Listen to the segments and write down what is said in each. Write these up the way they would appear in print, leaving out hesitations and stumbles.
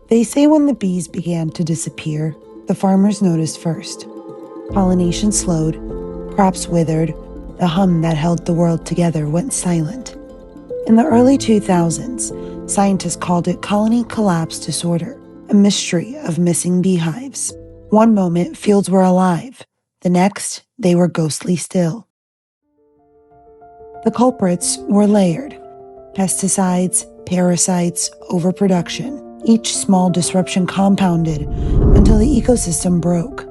They say when the bees began to disappear, the farmers noticed first. Pollination slowed, crops withered, the hum that held the world together went silent. In the early 2000s, scientists called it colony collapse disorder, a mystery of missing beehives. One moment, fields were alive. The next, they were ghostly still. The culprits were layered: pesticides, parasites, overproduction. Each small disruption compounded until the ecosystem broke.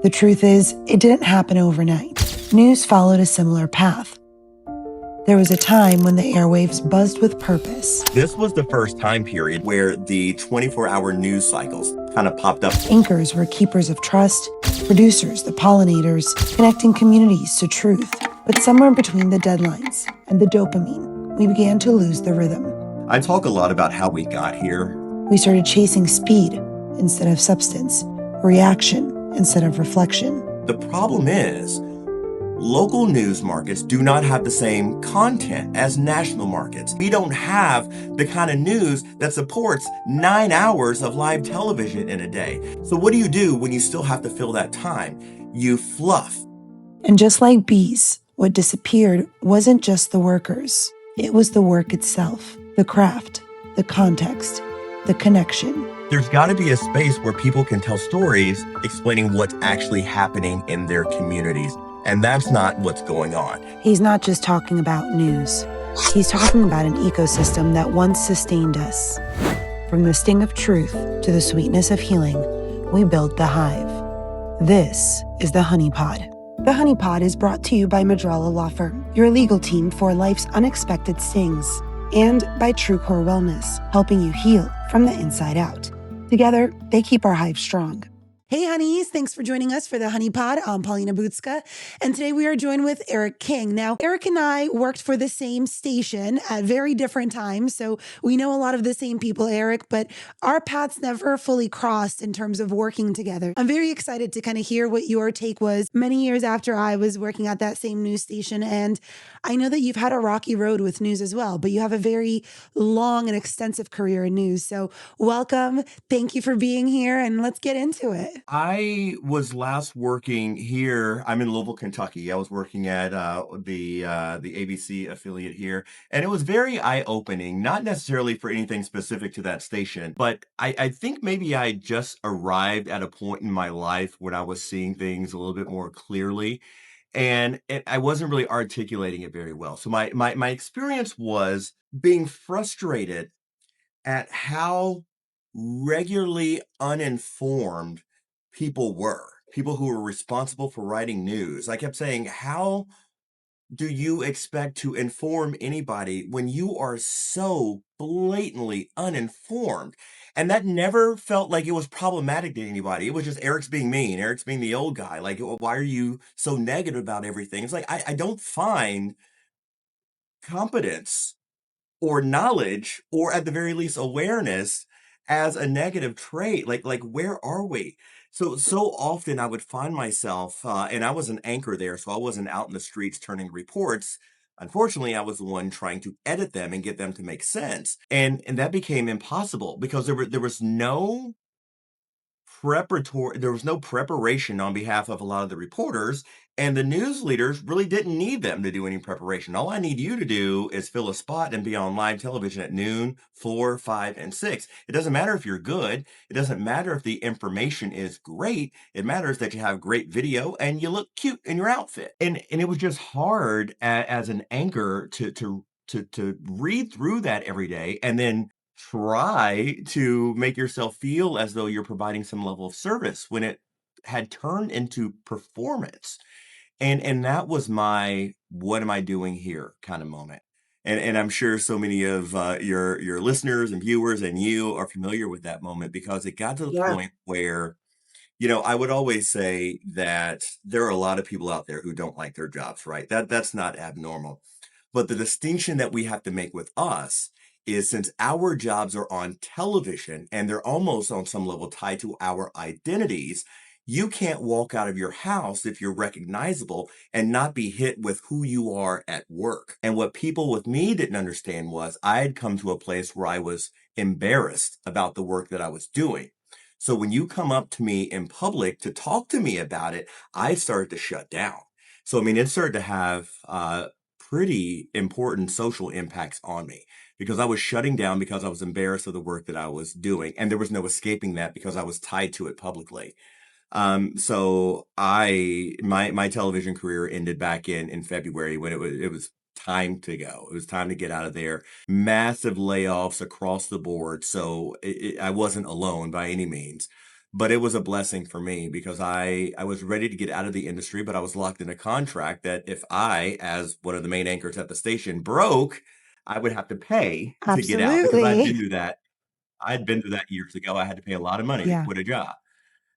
The truth is, it didn't happen overnight. News followed a similar path. There was a time when the airwaves buzzed with purpose. This was the first time period where the 24-hour news cycles kind of popped up. Anchors were keepers of trust, producers the pollinators, connecting communities to truth. But somewhere between the deadlines and the dopamine, we began to lose the rhythm. I talk a lot about how we got here. We started chasing speed instead of substance, reaction instead of reflection. The problem is, local news markets do not have the same content as national markets. We don't have the kind of news that supports 9 hours of live television in a day. So what do you do when you still have to fill that time? You fluff. And just like bees, what disappeared wasn't just the workers. It was the work itself, the craft, the context, the connection. There's got to be a space where people can tell stories explaining what's actually happening in their communities. And that's not what's going on. He's not just talking about news. He's talking about an ecosystem that once sustained us. From the sting of truth to the sweetness of healing, we built the Hive. This is the Honey Pod. The Honey Pod is brought to you by Madrala Law Firm, your legal team for life's unexpected stings, and by TrueCore Wellness, helping you heal from the inside out. Together, they keep our hive strong. Hey, honeys. Thanks for joining us for the Honey Pod. I'm Paulina Bucka, and today we are joined with Eric King. Now, Eric and I worked for the same station at very different times, so we know a lot of the same people, Eric, but our paths never fully crossed in terms of working together. I'm very excited to kind of hear what your take was many years after I was working at that same news station, and I know that you've had a rocky road with news as well, but you have a very long and extensive career in news, so welcome. Thank you for being here, and let's get into it. I was last working here. I'm in Louisville, Kentucky. I was working at the ABC affiliate here, and it was very eye-opening. Not necessarily for anything specific to that station, but I think maybe I just arrived at a point in my life when I was seeing things a little bit more clearly, and I wasn't really articulating it very well. So my experience was being frustrated at how regularly uninformed people who were responsible for writing news. I kept saying, how do you expect to inform anybody when you are so blatantly uninformed? And that never felt like it was problematic to anybody. It was just Eric's being mean. Eric's being the old guy. Like, why are you so negative about everything? It's like, I don't find competence or knowledge, or at the very least awareness, as a negative trait. Like where are we? So often I would find myself, and I was an anchor there, so I wasn't out in the streets turning reports. Unfortunately, I was the one trying to edit them and get them to make sense, and that became impossible because there was no preparation on behalf of a lot of the reporters, and the news leaders really didn't need them to do any preparation. All I need you to do is fill a spot and be on live television at noon, 4, 5, and 6. It doesn't matter if you're good. It doesn't matter if the information is great. It matters that you have great video and you look cute in your outfit. And it was just hard as an anchor to read through that every day and then try to make yourself feel as though you're providing some level of service when it had turned into performance. And that was my what am I doing here kind of moment. And I'm sure so many of your listeners and viewers and you are familiar with that moment, because it got to the Yeah. point where, I would always say that there are a lot of people out there who don't like their jobs, right? That's not abnormal. But the distinction that we have to make with us is, since our jobs are on television and they're almost on some level tied to our identities, You can't walk out of your house if you're recognizable and not be hit with who you are at work. And what people with me didn't understand was I had come to a place where I was embarrassed about the work that I was doing. So when you come up to me in public to talk to me about it, I started to shut down. So, I mean, it started to have pretty important social impacts on me because I was shutting down because I was embarrassed of the work that I was doing. And there was no escaping that because I was tied to it publicly. So my television career ended back in February when it was time to go. It was time to get out of there. Massive layoffs across the board. So I wasn't alone by any means, but it was a blessing for me because I was ready to get out of the industry, but I was locked in a contract that if I, as one of the main anchors at the station, broke, I would have to pay to get out because I'd been Absolutely. through that. I'd been through that years ago. I had to pay a lot of money to Yeah. quit a job.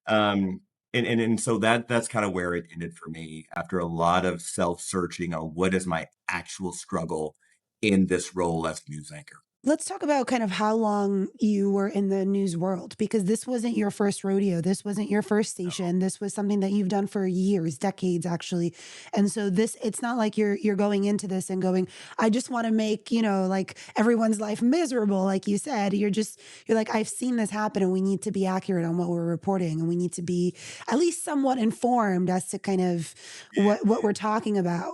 Um, and so that's kind of where it ended for me after a lot of self-searching on what is my actual struggle in this role as news anchor. Let's talk about kind of how long you were in the news world because this wasn't your first rodeo. This wasn't your first So, station. This was something that you've done for years, decades actually. And so this it's not like you're going into this and going, I just want to make, like everyone's life miserable like you said. You're like I've seen this happen and we need to be accurate on what we're reporting and we need to be at least somewhat informed as to kind of what we're talking about.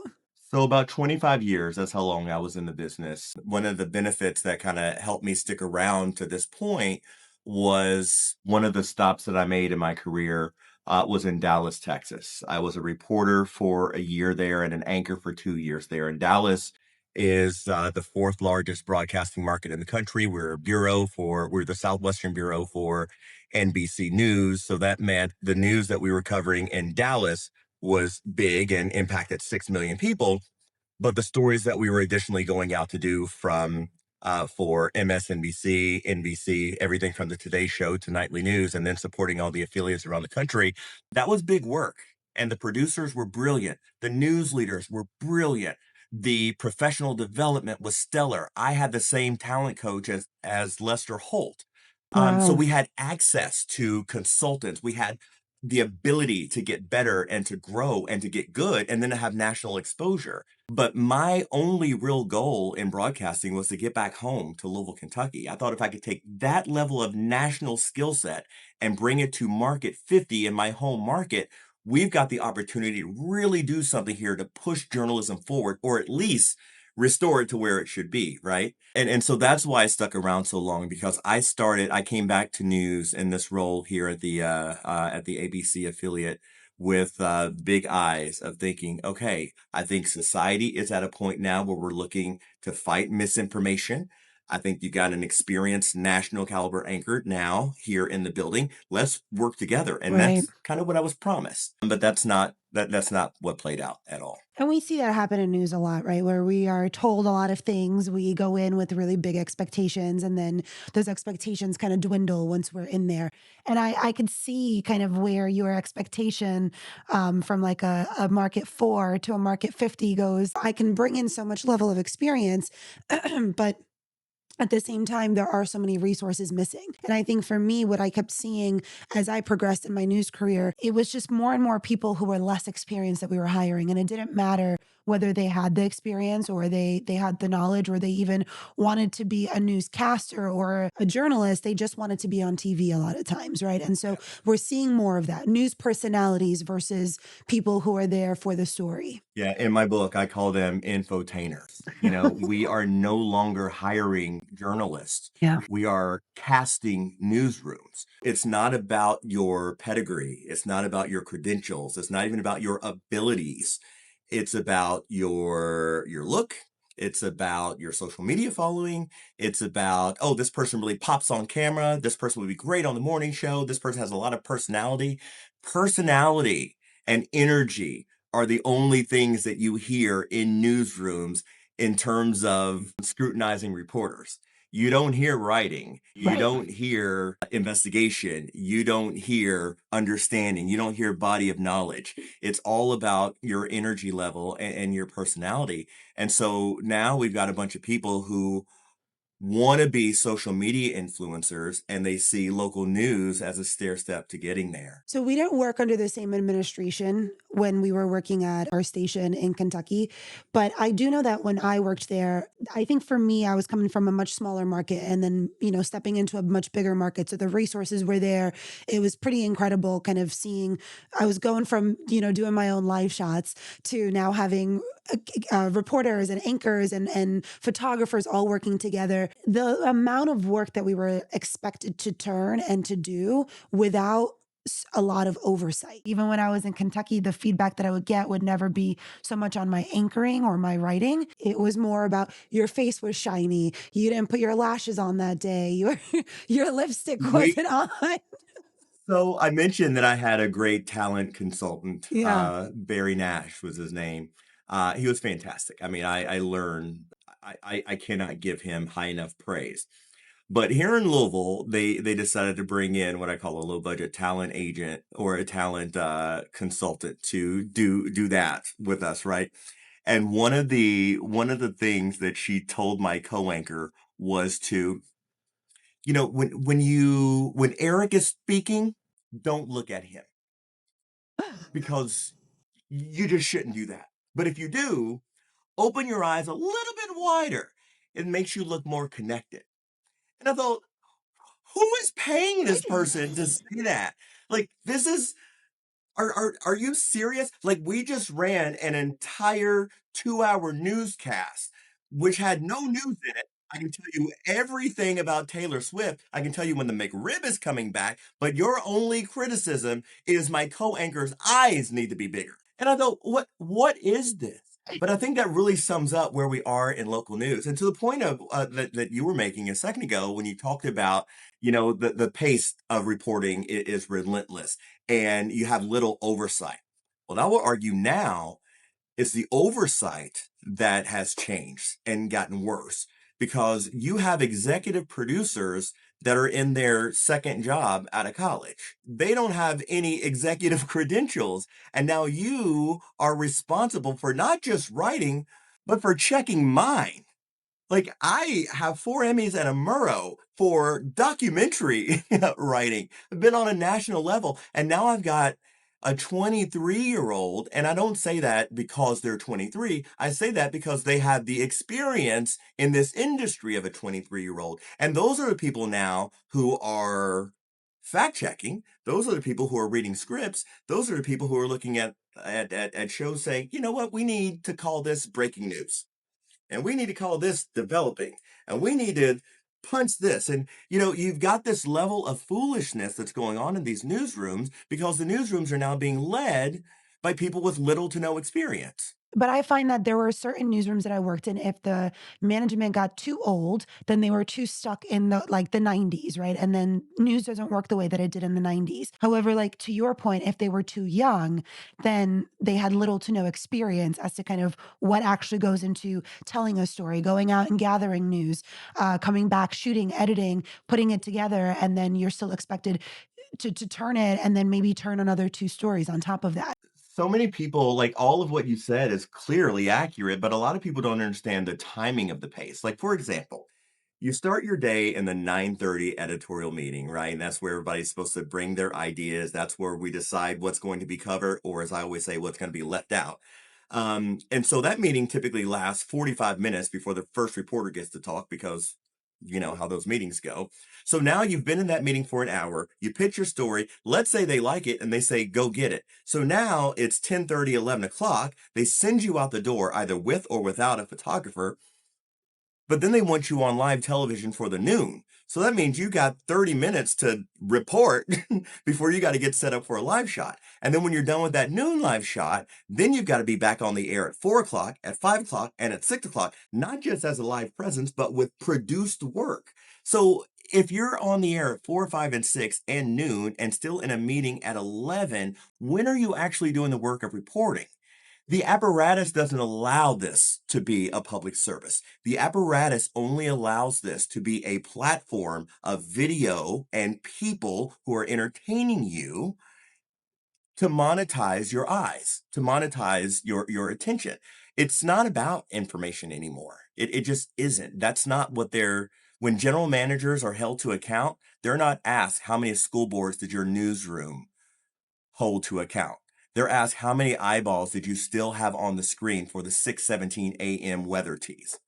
so about 25 years, that's how long I was in the business. One of the benefits that kind of helped me stick around to this point was one of the stops that I made in my career was in Dallas, Texas. I was a reporter for a year there and an anchor for 2 years there. And Dallas is the fourth largest broadcasting market in the country. We're the Southwestern Bureau for NBC News. So that meant the news that we were covering in Dallas was big and impacted 6 million people. But the stories that we were additionally going out to do from for MSNBC, NBC, everything from the Today Show to nightly news, and then supporting all the affiliates around the country, that was big work. And the producers were brilliant. The news leaders were brilliant. The professional development was stellar. I had the same talent coach as Lester Holt. So Wow. we had access to consultants. We had the ability to get better and to grow and to get good and then to have national exposure. But my only real goal in broadcasting was to get back home to Louisville, Kentucky. I thought if I could take that level of national skill set and bring it to market 50 in my home market, we've got the opportunity to really do something here to push journalism forward or at least restore it to where it should be, right? And so that's why I stuck around so long because I came back to news in this role here at the ABC affiliate with big eyes of thinking, okay, I think society is at a point now where we're looking to fight misinformation. I think you got an experienced national caliber anchor now here in the building. Let's work together. And Right. that's kind of what I was promised. But that's not what played out at all. And we see that happen in news a lot, right? Where we are told a lot of things. We go in with really big expectations, and then those expectations kind of dwindle once we're in there. And I could see kind of where your expectation from like a market 4 to a market 50 goes. I can bring in so much level of experience, but at the same time, there are so many resources missing. And I think for me, what I kept seeing as I progressed in my news career, it was just more and more people who were less experienced that we were hiring. And it didn't matter whether they had the experience or they had the knowledge or they even wanted to be a newscaster or a journalist. They just wanted to be on TV a lot of times, right? And so we're seeing more of that news personalities versus people who are there for the story. Yeah, in my book, I call them infotainers. We are no longer hiring journalists. Yeah. We are casting newsrooms. It's not about your pedigree. It's not about your credentials. It's not even about your abilities. It's about your look. It's about your social media following. It's about, oh, this person really pops on camera. This person would be great on the morning show. This person has a lot of personality. Personality and energy are the only things that you hear in newsrooms in terms of scrutinizing reporters. You don't hear writing. You Right. don't hear investigation. You don't hear understanding. You don't hear body of knowledge. It's all about your energy level and your personality. And so now we've got a bunch of people who want to be social media influencers and they see local news as a stair step to getting there. So we didn't work under the same administration when we were working at our station in Kentucky, but I do know that when I worked there, I think for me, I was coming from a much smaller market and then, stepping into a much bigger market. So the resources were there. It was pretty incredible kind of seeing, I was going from, doing my own live shots to now having reporters and anchors and photographers all working together. The amount of work that we were expected to turn and to do without a lot of oversight. Even when I was in Kentucky, the feedback that I would get would never be so much on my anchoring or my writing. It was more about your face was shiny. You didn't put your lashes on that day. Your lipstick Wait, wasn't on. so I mentioned that I had a great talent consultant. Yeah. Barry Nash was his name. He was fantastic. I mean, I learned, I cannot give him high enough praise. But here in Louisville, they decided to bring in what I call a low budget talent agent or a talent consultant to do that with us, right? And one of the things that she told my co-anchor was to, when Eric is speaking, don't look at him because you just shouldn't do that. But if you do, open your eyes a little bit wider. It makes you look more connected. And I thought, who is paying this person to say that? Like, this is are you serious? Like, we just ran an entire 2-hour newscast, which had no news in it. I can tell you everything about Taylor Swift. I can tell you when the McRib is coming back, but your only criticism is my co-anchor's eyes need to be bigger. And I thought, what is this? But I think that really sums up where we are in local news. And to the point of that you were making a second ago when you talked about, the pace of reporting is relentless and you have little oversight. Well, I will argue now it's the oversight that has changed and gotten worse because you have executive producers that are in their second job out of college. They don't have any executive credentials. And now you are responsible for not just writing, but for checking mine. Like, I have 4 Emmys and a Murrow for documentary writing. I've been on a national level, and now I've got a 23-year-old, and I don't say that because they're 23. I say that because they have the experience in this industry of a 23-year-old. And those are the people now who are fact checking. Those are the people who are reading scripts. Those are the people who are looking at shows saying, you know what, we need to call this breaking news and we need to call this developing and we need to punch this. And you've got this level of foolishness that's going on in these newsrooms because the newsrooms are now being led by people with little to no experience. But I find that there were certain newsrooms that I worked in, if the management got too old, then they were too stuck in the 90s, right? And then news doesn't work the way that it did in the 90s. However, like to your point, if they were too young, then they had little to no experience as to kind of what actually goes into telling a story, going out and gathering news, coming back, shooting, editing, putting it together, and then you're still expected to turn it and then maybe turn another 2 stories on top of that. So many people, like all of what you said is clearly accurate, but a lot of people don't understand the timing of the pace. Like, for example, you start your day in the 9:30 editorial meeting, right? And that's where everybody's supposed to bring their ideas. That's where we decide what's going to be covered, or as I always say, what's going to be left out. And so that meeting typically lasts 45 minutes before the first reporter gets to talk because you know how those meetings go. So now you've been in that meeting for an hour, you pitch your story, let's say they like it and they say, go get it. So now it's 10:30, 11 o'clock. They send you out the door either with or without a photographer, but then they want you on live television for the noon. So that means you got 30 minutes to report before you got to get set up for a live shot. And then when you're done with that noon live shot, then you've got to be back on the air at 4 o'clock, at 5 o'clock, and at 6 o'clock, not just as a live presence, but with produced work. So if you're on the air at 4, 5, and 6 and noon and still in a meeting at 11, when are you actually doing the work of reporting? The apparatus doesn't allow this to be a public service. The apparatus only allows this to be a platform of video and people who are entertaining you to monetize your eyes, to monetize your attention. It's not about information anymore. It just isn't. That's not what When general managers are held to account, they're not asked how many school boards did your newsroom hold to account. They're asked how many eyeballs did you still have on the screen for the 6:17 a.m. weather tease.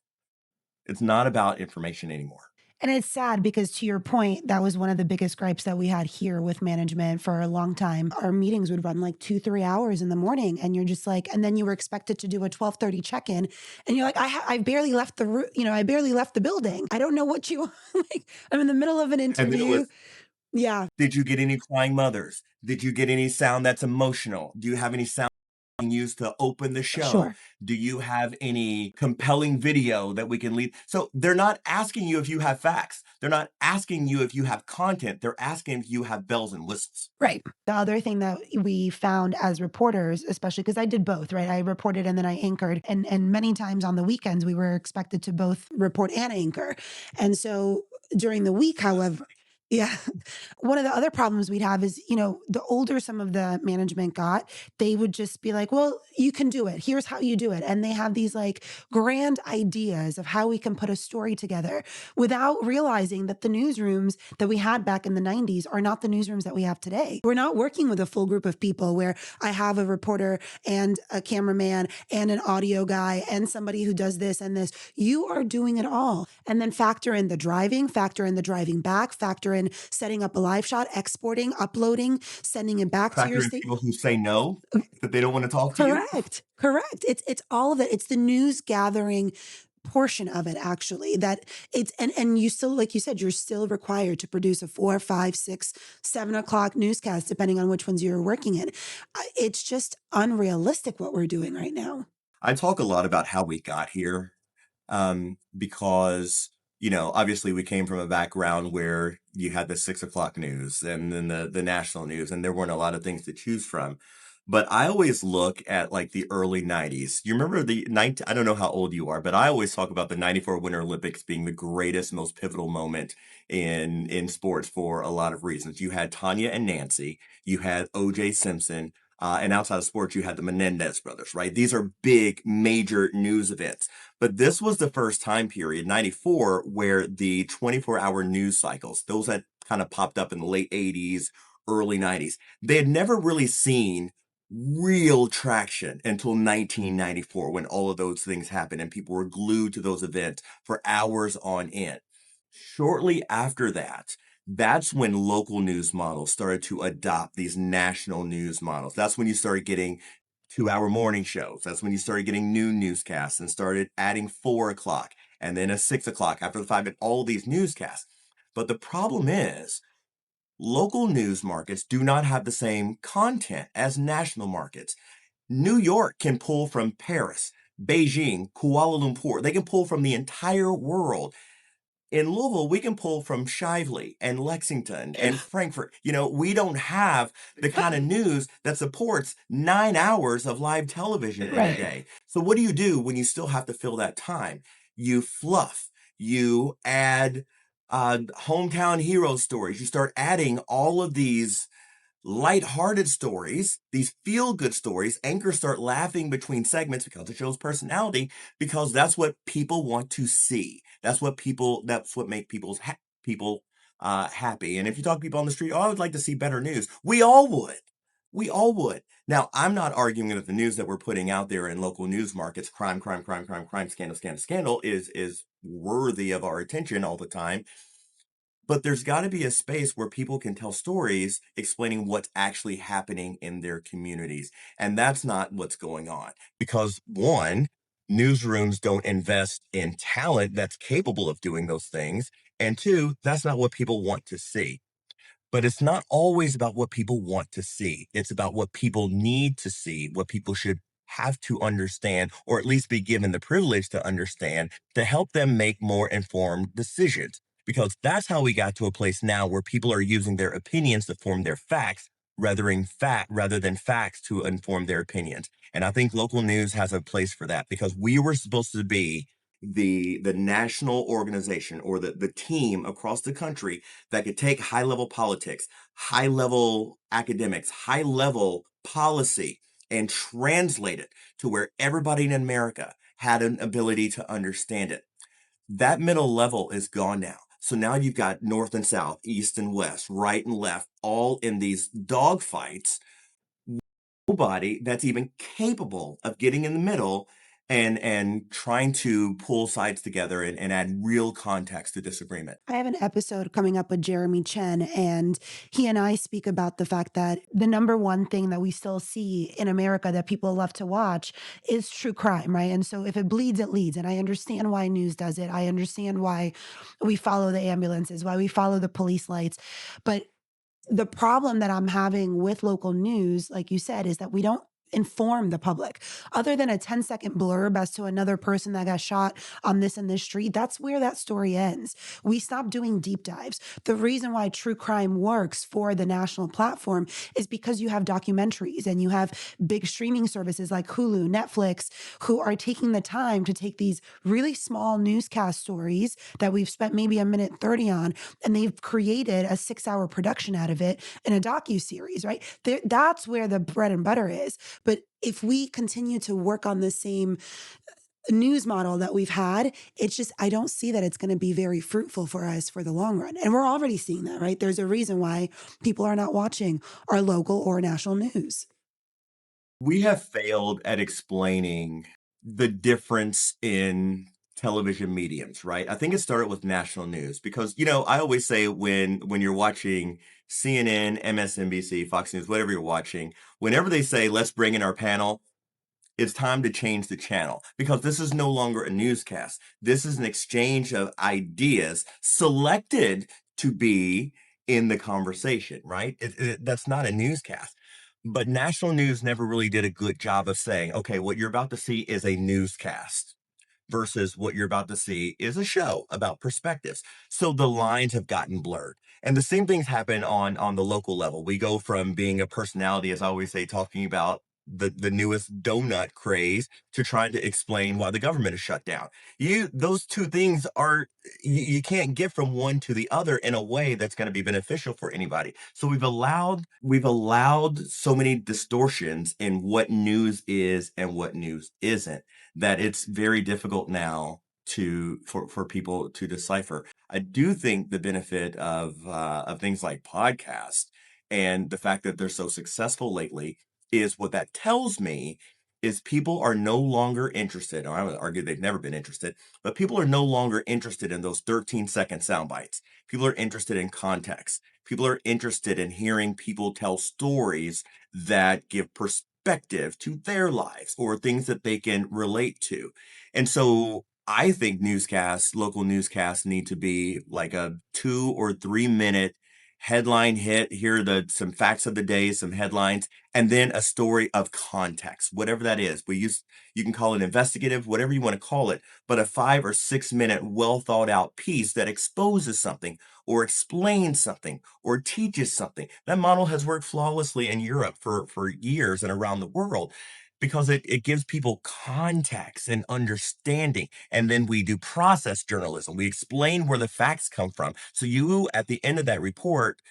It's not about information anymore. And it's sad because to your point, that was one of the biggest gripes that we had here with management for a long time. Our meetings would run like 2, 3 hours in the morning, and you're just like, and then you were expected to do a 12:30 check-in, and you're like, I barely left the I barely left the building. I don't know what you like. I'm in the middle of an And then it interview. was, Yeah, did you get any crying mothers? Did you get any sound that's emotional? Do you have any sound used to open the show? sure. Do you have any compelling video that we can lead? So they're not asking you if you have facts. They're not asking you if you have content. They're asking if you have bells and whistles. Right. The other thing that we found as reporters, especially because I did both, right? I reported and then I anchored. And many times on the weekends, we were expected to both report and anchor. And so during the week, however, yeah. One of the other problems we'd have is, the older some of the management got, they would just be like, well, you can do it. Here's how you do it. And they have these like grand ideas of how we can put a story together without realizing that the newsrooms that we had back in the 90s are not the newsrooms that we have today. We're not working with a full group of people where I have a reporter and a cameraman and an audio guy and somebody who does this and this. You are doing it all. And then factor in the driving back, factor in setting up a live shot, exporting, uploading, sending it back to your Factor in state. people who say no, that they don't want to talk to you. Correct. It's all of it. It's the news gathering portion of it actually that it's and you still, like you said, you're still required to produce a 4, 5, 6, 7 o'clock newscast depending on which ones you're working in. It's just unrealistic what we're doing right now. I talk a lot about how we got here, because, obviously we came from a background where you had the 6 o'clock news and then the national news, and there weren't a lot of things to choose from. But I always look at like the early 90s. You remember I don't know how old you are, but I always talk about the 94 Winter Olympics being the greatest, most pivotal moment in sports for a lot of reasons. You had Tanya and Nancy, you had OJ Simpson, and outside of sports, you had the Menendez brothers, right? These are big, major news events. But this was the first time period, 94, where the 24-hour news cycles, those that kind of popped up in the late 80s, early 90s, they had never really seen real traction until 1994 when all of those things happened and people were glued to those events for hours on end. Shortly after that, that's when local news models started to adopt these national news models. That's when you started getting 2-hour morning shows. That's when you started getting new newscasts and started adding 4 o'clock and then a 6 o'clock after the 5 and all these newscasts. But the problem is local news markets do not have the same content as national markets. New York can pull from Paris, Beijing, Kuala Lumpur. They can pull from the entire world. In Louisville, we can pull from Shively and Lexington and Frankfurt. We don't have the kind of news that supports 9 hours of live television in a Right. day. So what do you do when you still have to fill that time? You fluff, you add hometown hero stories. You start adding all of these lighthearted stories, these feel-good stories. Anchors start laughing between segments because it shows personality, because that's what people want to see. That's what make people happy. And if you talk to people on the street, oh, I would like to see better news. We all would. We all would. Now, I'm not arguing that the news that we're putting out there in local news markets, crime, crime, crime, crime, crime, scandal, scandal, scandal, is worthy of our attention all the time. But there's got to be a space where people can tell stories explaining what's actually happening in their communities. And that's not what's going on. Because one, newsrooms don't invest in talent that's capable of doing those things. And two, that's not what people want to see. But it's not always about what people want to see. It's about what people need to see, what people should have to understand, or at least be given the privilege to understand to help them make more informed decisions. Because that's how we got to a place now where people are using their opinions to form their facts rather than facts to inform their opinions. And I think local news has a place for that because we were supposed to be the national organization or the team across the country that could take high level politics, high level academics, high level policy, and translate it to where everybody in America had an ability to understand it. That middle level is gone now. So now you've got north and south, east and west, right and left, all in these dogfights. Nobody that's even capable of getting in the middle and trying to pull sides together and add real context to disagreement. I have an episode coming up with Jeremy Chen, and he and I speak about the fact that the number one thing that we still see in America that people love to watch is true crime, right? And so if it bleeds, it leads. And I understand why news does it. I understand why we follow the ambulances, why we follow the police lights. But the problem that I'm having with local news, like you said, is that we don't inform the public. Other than a 10-second blurb as to another person that got shot on this and this street, that's where that story ends. We stop doing deep dives. The reason why true crime works for the national platform is because you have documentaries and you have big streaming services like Hulu, Netflix, who are taking the time to take these really small newscast stories that we've spent maybe a minute 30 on, and they've created a 6-hour production out of it in a docu-series, right? That's where the bread and butter is. But if we continue to work on the same news model that we've had, it's just, I don't see that it's going to be very fruitful for us for the long run. And we're already seeing that, right? There's a reason why people are not watching our local or national news. We have failed at explaining the difference in television mediums, right? I think it started with national news because, I always say when you're watching CNN, MSNBC, Fox News, whatever you're watching, whenever they say, let's bring in our panel, it's time to change the channel because this is no longer a newscast. This is an exchange of ideas selected to be in the conversation, right? That's not a newscast. But national news never really did a good job of saying, okay, what you're about to see is a newscast versus what you're about to see is a show about perspectives. So the lines have gotten blurred. And the same things happen on the local level. We go from being a personality, as I always say, talking about the newest donut craze to trying to explain why the government is shut down. Those two things are you can't get from one to the other in a way that's going to be beneficial for anybody. So we've allowed so many distortions in what news is and what news isn't that it's very difficult now for people to decipher. I do think the benefit of things like podcasts and the fact that they're so successful lately is what that tells me is people are no longer interested, or I would argue they've never been interested, but people are no longer interested in those 13-second sound bites. People are interested in context. People are interested in hearing people tell stories that give perspective to their lives or things that they can relate to. And so I think local newscasts need to be like a 2 or 3 minute headline hit. Here are some facts of the day, some headlines, and then a story of context, whatever that is. You can call it investigative, whatever you want to call it, but a 5 or 6 minute, well thought out piece that exposes something or explains something or teaches something. That model has worked flawlessly in Europe for years and around the world because it gives people context and understanding. And then we do process journalism. We explain where the facts come from. So you, at the end of that report,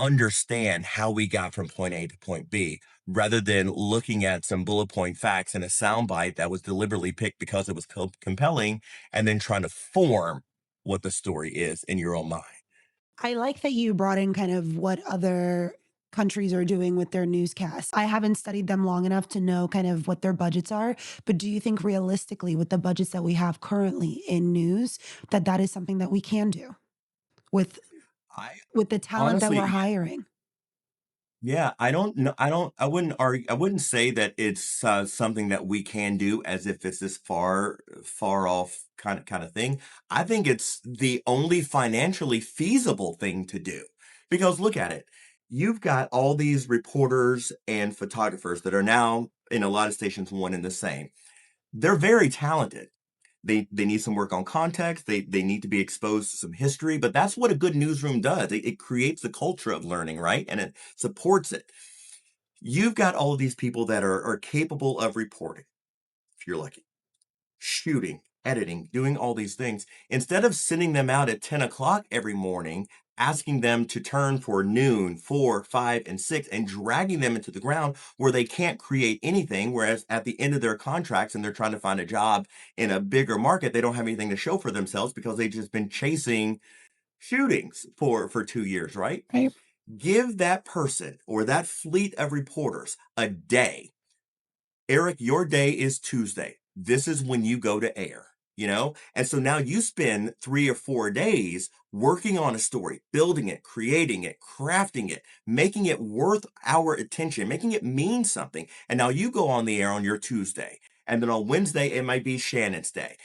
understand how we got from point A to point B, rather than looking at some bullet point facts in a soundbite that was deliberately picked because it was compelling, and then trying to form what the story is in your own mind. I like that you brought in kind of what other countries are doing with their newscasts. I haven't studied them long enough to know kind of what their budgets are, but do you think realistically with the budgets that we have currently in news that that is something that we can do with I with the talent that we're honestly, hiring? yeah, I don't know. I wouldn't argue. I wouldn't say that it's something that we can do as if it's this far off kind of thing. I think it's the only financially feasible thing to do because look at it. You've got all these reporters and photographers that are now in a lot of stations one and the same. They're very talented. They need some work on context. They need to be exposed to some history, but that's what a good newsroom does. It creates the culture of learning, right? And it supports it. You've got all of these people that are capable of reporting, if you're lucky, shooting, editing, doing all these things. Instead of sending them out at 10 o'clock every morning, asking them to turn for noon, 4, 5, and 6, and dragging them into the ground where they can't create anything. Whereas at the end of their contracts and they're trying to find a job in a bigger market, they don't have anything to show for themselves because they've just been chasing shootings for 2 years, right? Right. Give that person or that fleet of reporters a day. Eric, your day is Tuesday. This is when you go to air, you know? And so now you spend 3 or 4 days working on a story, building it, creating it, crafting it, making it worth our attention, making it mean something. And now you go on the air on your Tuesday. And then on Wednesday, it might be Shannon's day.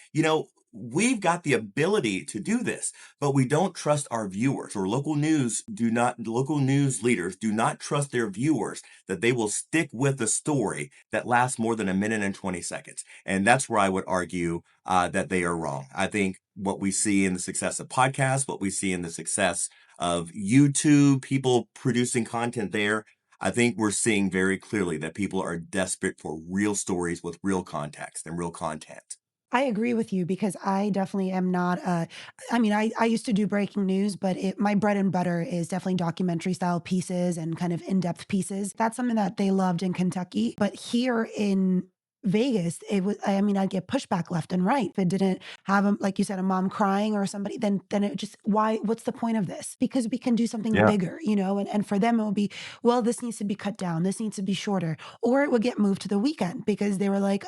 We've got the ability to do this, but we don't trust our viewers, or local news leaders do not trust their viewers that they will stick with a story that lasts more than a minute and 20 seconds. And that's where I would argue that they are wrong. I think what we see in the success of podcasts, what we see in the success of YouTube, people producing content there, I think we're seeing very clearly that people are desperate for real stories with real context and real content. I agree with you because I definitely am not I mean, I used to do breaking news, but my bread and butter is definitely documentary style pieces and kind of in-depth pieces. That's something that they loved in Kentucky. But here in Vegas, I mean, I'd get pushback left and right. If it didn't have like you said, a mom crying or somebody, then it just, what's the point of this? Because we can do something Yeah. bigger, and for them it would be, well, this needs to be cut down, this needs to be shorter, or it would get moved to the weekend because they were like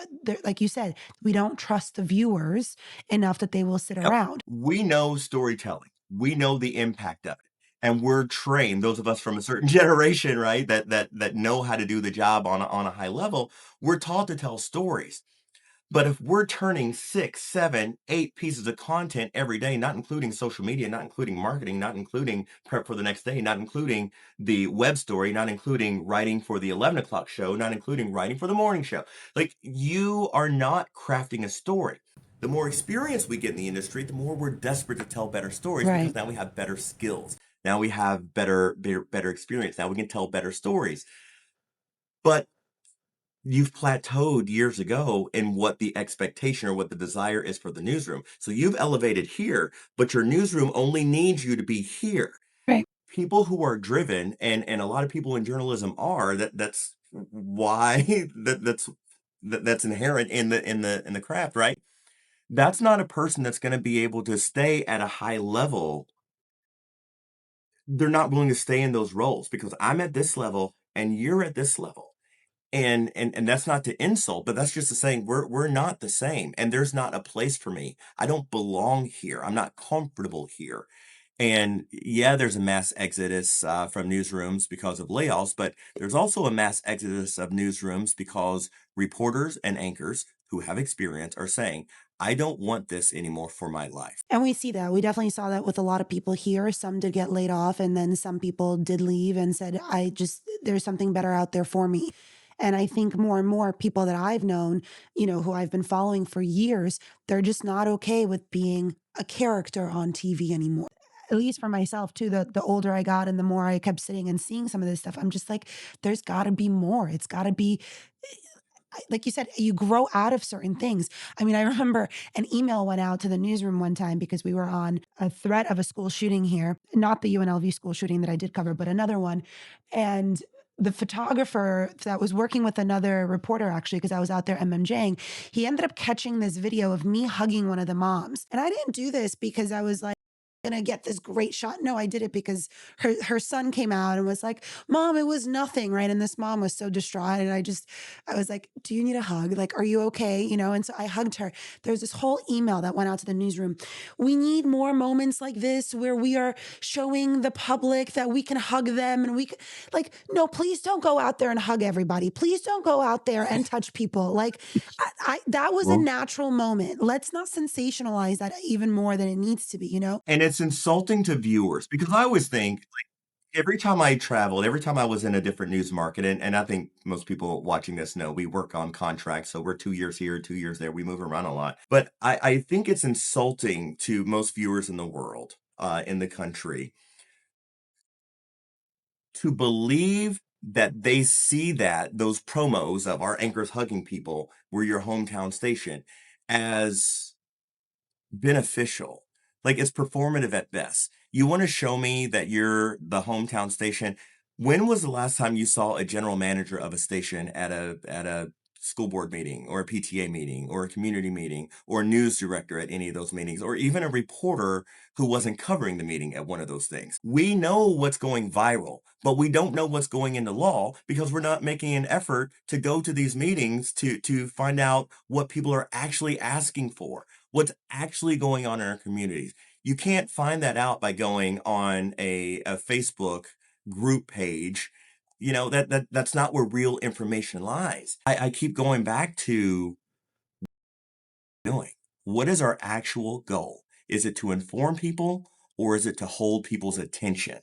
you said, we don't trust the viewers enough that they will sit Yep. around. We know storytelling. We know the impact of it. And we're trained, those of us from a certain generation, right, that know how to do the job on a high level, we're taught to tell stories. But if we're turning 6, 7, 8 pieces of content every day, not including social media, not including marketing, not including prep for the next day, not including the web story, not including writing for the 11 o'clock show, not including writing for the morning show, like you are not crafting a story. The more experience we get in the industry, the more we're desperate to tell better stories because Right. now we have better skills. Now we have better experience. Now we can tell better stories. But you've plateaued years ago in what the expectation or what the desire is for the newsroom. So you've elevated here, but your newsroom only needs you to be here. Right. People who are driven, and a lot of people in journalism are, that's why that's inherent in the craft, right? That's not a person that's going to be able to stay at a high level. They're not willing to stay in those roles because I'm at this level and you're at this level. And that's not to insult, but that's just to saying we're not the same, and there's not a place for me. I don't belong here. I'm not comfortable here. And yeah, there's a mass exodus from newsrooms because of layoffs, but there's also a mass exodus of newsrooms because reporters and anchors who have experience are saying, I don't want this anymore for my life. And we see that. We definitely saw that with a lot of people here. Some did get laid off, and then some people did leave and said, there's something better out there for me. And I think more and more people that I've known, who I've been following for years, they're just not okay with being a character on TV anymore. At least for myself too, the older I got and the more I kept sitting and seeing some of this stuff, I'm just like, there's gotta be more. It's gotta be like you said, you grow out of certain things. I mean, I remember an email went out to the newsroom one time because we were on a threat of a school shooting here, not the UNLV school shooting that I did cover, but another one. And the photographer that was working with another reporter, actually, because I was out there MMJing, he ended up catching this video of me hugging one of the moms. And I didn't do this because I was like, gonna get this great shot. No, I did it because her son came out and was like, Mom, it was nothing, right? And this mom was so distraught. And I was like, do you need a hug? Like, are you okay? And so I hugged her. There's this whole email that went out to the newsroom. We need more moments like this where we are showing the public that we can hug them and like, no, please don't go out there and hug everybody. Please don't go out there and touch people. Like that was a Well, natural moment. Let's not sensationalize that even more than it needs to be? and it's insulting to viewers because I always think every time I traveled, every time I was in a different news market, and I think most people watching this know we work on contracts, so we're 2 years here, 2 years there, we move around a lot. But I think it's insulting to most viewers in the world, in the country, to believe that they see those promos of our anchors hugging people, we're your hometown station, as beneficial. Like it's performative at best. You want to show me that you're the hometown station. When was the last time you saw a general manager of a station at a school board meeting or a PTA meeting or a community meeting or a news director at any of those meetings, or even a reporter who wasn't covering the meeting at one of those things. We know what's going viral, but we don't know what's going into law because we're not making an effort to go to these meetings to find out what people are actually asking for, what's actually going on in our communities. You can't find that out by going on a Facebook group page. That's not where real information lies. I keep going back to doing. What is our actual goal? Is it to inform people or is it to hold people's attention?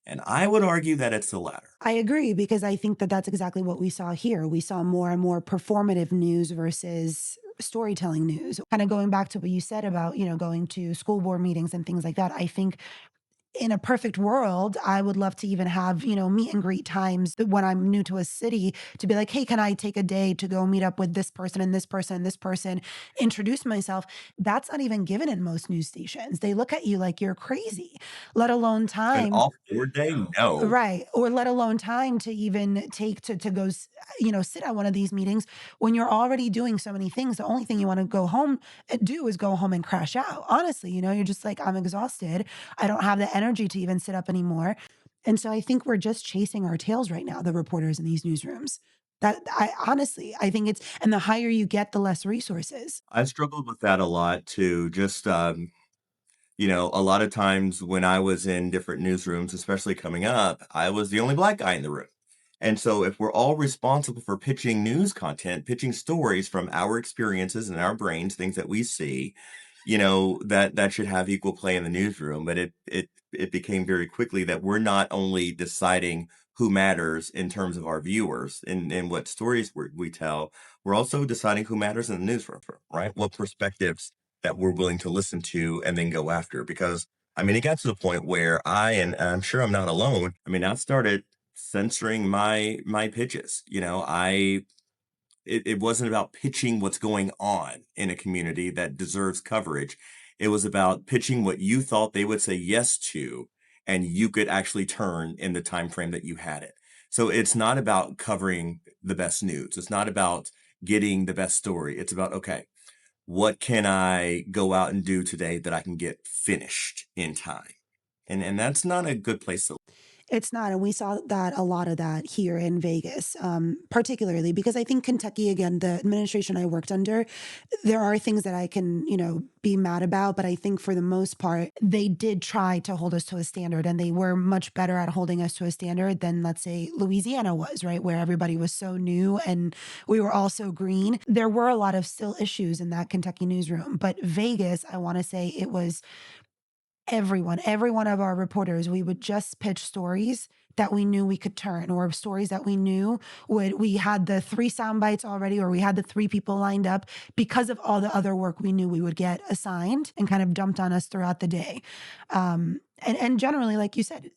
And I would argue that it's the latter. I agree because I think that that's exactly what we saw here. We saw more and more performative news versus storytelling news. Kind of going back to what you said about, going to school board meetings and things like that. I think in a perfect world, I would love to even have, meet and greet times that when I'm new to a city to be like, hey, can I take a day to go meet up with this person and this person and this person, introduce myself? That's not even given in most news stations. They look at you like you're crazy, let alone An time. off board day? No. Right. Or let alone time to even take to go, sit at one of these meetings when you're already doing so many things. The only thing you want to go home and do is go home and crash out. Honestly, you're just like, I'm exhausted. I don't have the energy to even sit up anymore. And so I think we're just chasing our tails right now, the reporters in these newsrooms. That I honestly, I think and the higher you get, the less resources. I struggled with that a lot too. Just, a lot of times when I was in different newsrooms, especially coming up, I was the only Black guy in the room. And so if we're all responsible for pitching news content, pitching stories from our experiences and our brains, things that we see, that should have equal play in the newsroom. But it became very quickly that we're not only deciding who matters in terms of our viewers and what stories we tell, we're also deciding who matters in the newsroom, right? What perspectives that we're willing to listen to and then go after. Because I mean, it got to the point where and I'm sure I'm not alone. I mean, I started censoring my pitches. It wasn't about pitching what's going on in a community that deserves coverage. It was about pitching what you thought they would say yes to, and you could actually turn in the time frame that you had it. So it's not about covering the best news. It's not about getting the best story. It's about, okay, what can I go out and do today that I can get finished in time? And that's not a good place to. It's not, and we saw that a lot of that here in Vegas, particularly because I think Kentucky, again, the administration I worked under, there are things that I can, be mad about, but I think for the most part, they did try to hold us to a standard, and they were much better at holding us to a standard than, let's say, Louisiana was, right, where everybody was so new and we were all so green. There were a lot of still issues in that Kentucky newsroom, but Vegas, I want to say it was every one of our reporters, we would just pitch stories that we knew we could turn, or stories that we knew we had the 3 sound bites already, or we had the 3 people lined up because of all the other work we knew we would get assigned and kind of dumped on us throughout the day. And generally, like you said,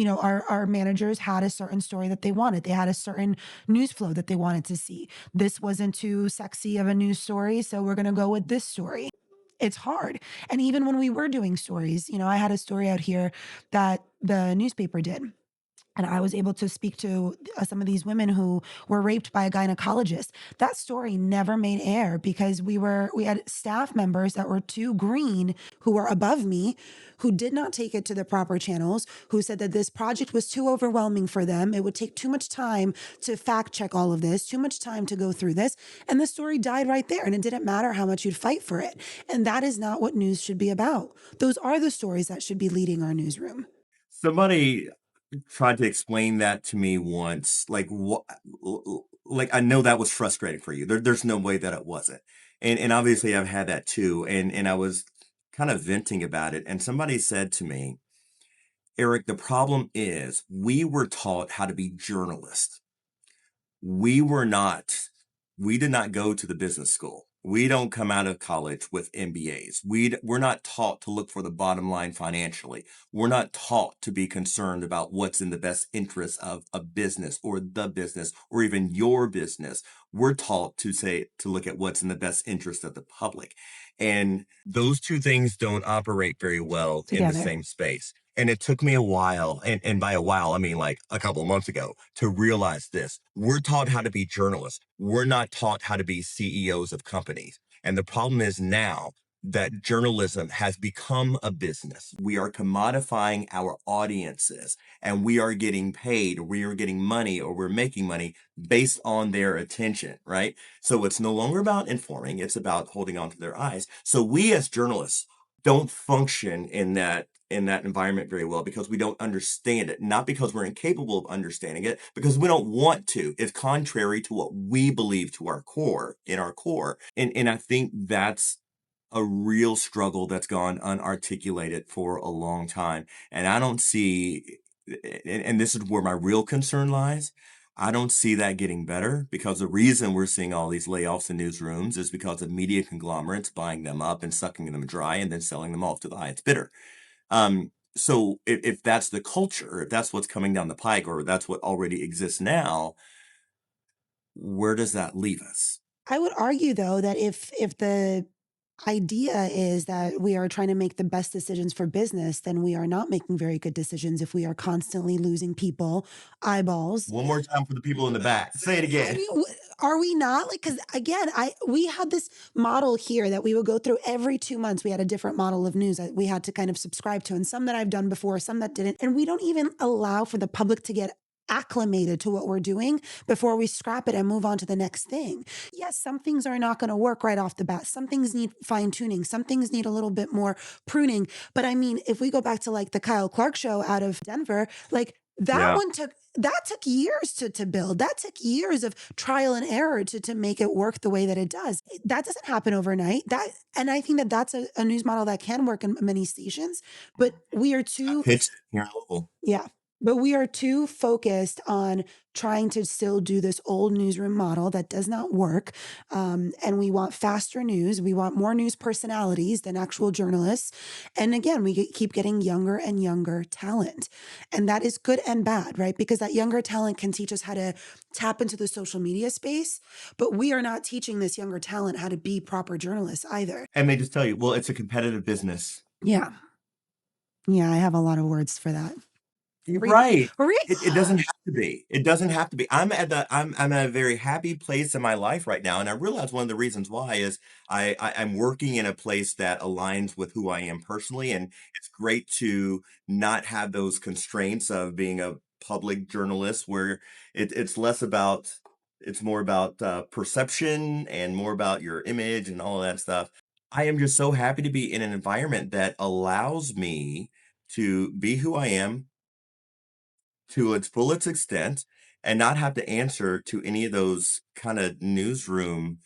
our managers had a certain story that they wanted. They had a certain news flow that they wanted to see. This wasn't too sexy of a news story, so we're going to go with this story. It's hard. And even when we were doing stories, I had a story out here that the newspaper did. And I was able to speak to some of these women who were raped by a gynecologist. That story never made air because we had staff members that were too green, who were above me, who did not take it to the proper channels, who said that this project was too overwhelming for them. It would take too much time to fact check all of this, too much time to go through this. And the story died right there. And it didn't matter how much you'd fight for it. And that is not what news should be about. Those are the stories that should be leading our newsroom. Somebody tried to explain that to me once. Like what? Like I know that was frustrating for you. There's no way that it wasn't. And obviously I've had that too. And I was kind of venting about it. And somebody said to me, Eric, the problem is we were taught how to be journalists. We were not, we did not go to the business school. We don't come out of college with MBAs. We're not taught to look for the bottom line financially. We're not taught to be concerned about what's in the best interest of a business or the business or even your business. We're taught to look at what's in the best interest of the public. And those two things don't operate very well in the Together. same space. And it took me a while, and by a while, I mean like a couple of months ago, to realize this. We're taught how to be journalists. We're not taught how to be CEOs of companies. And the problem is now that journalism has become a business. We are commodifying our audiences and we are getting paid, or we are getting money, or we're making money based on their attention, right? So it's no longer about informing, it's about holding on to their eyes. So we as journalists don't function in that environment very well because we don't understand it, not because we're incapable of understanding it, because we don't want to. It's contrary to what we believe to our core, in our core. And I think that's a real struggle that's gone unarticulated for a long time. And I don't see, and this is where my real concern lies. I don't see that getting better because the reason we're seeing all these layoffs in newsrooms is because of media conglomerates buying them up and sucking them dry and then selling them off to the highest bidder. So if that's the culture, if that's what's coming down the pike, or that's what already exists now, where does that leave us? I would argue though that if the idea is that we are trying to make the best decisions for business, then we are not making very good decisions if we are constantly losing people, eyeballs. One more time for the people in the back. Say it I again. mean, are we not like? Because again, I we had this model here that we would go through every 2 months. We had a different model of news that we had to kind of subscribe to, and some that I've done before, some that didn't. And we don't even allow for the public to get acclimated to what we're doing before we scrap it and move on to the next thing. Yes, some things are not going to work right off the bat. Some things need fine tuning. Some things need a little bit more pruning. But I mean, if we go back to like the Kyle Clark show out of Denver, like that Yeah. one took years to build. That took years of trial and error to make it work the way that it does. That doesn't happen overnight. And I think that that's a news model that can work in many stations, but we are I too, pitched here in Louisville. yeah. But we are too focused on trying to still do this old newsroom model that does not work. And we want faster news. We want more news personalities than actual journalists. And again, keep getting younger and younger talent. And that is good and bad, right? Because that younger talent can teach us how to tap into the social media space. But we are not teaching this younger talent how to be proper journalists either. And they just tell you, well, it's a competitive business. Yeah. Yeah, I have a lot of words for that. You're right. Re- It doesn't have to be. It doesn't have to be. I'm at a very happy place in my life right now, and I realize one of the reasons why is I'm working in a place that aligns with who I am personally, and it's great to not have those constraints of being a public journalist where it's less about, it's more about perception and more about your image and all of that stuff. I am just so happy to be in an environment that allows me to be who I am to its fullest extent and not have to answer to any of those kind of newsroom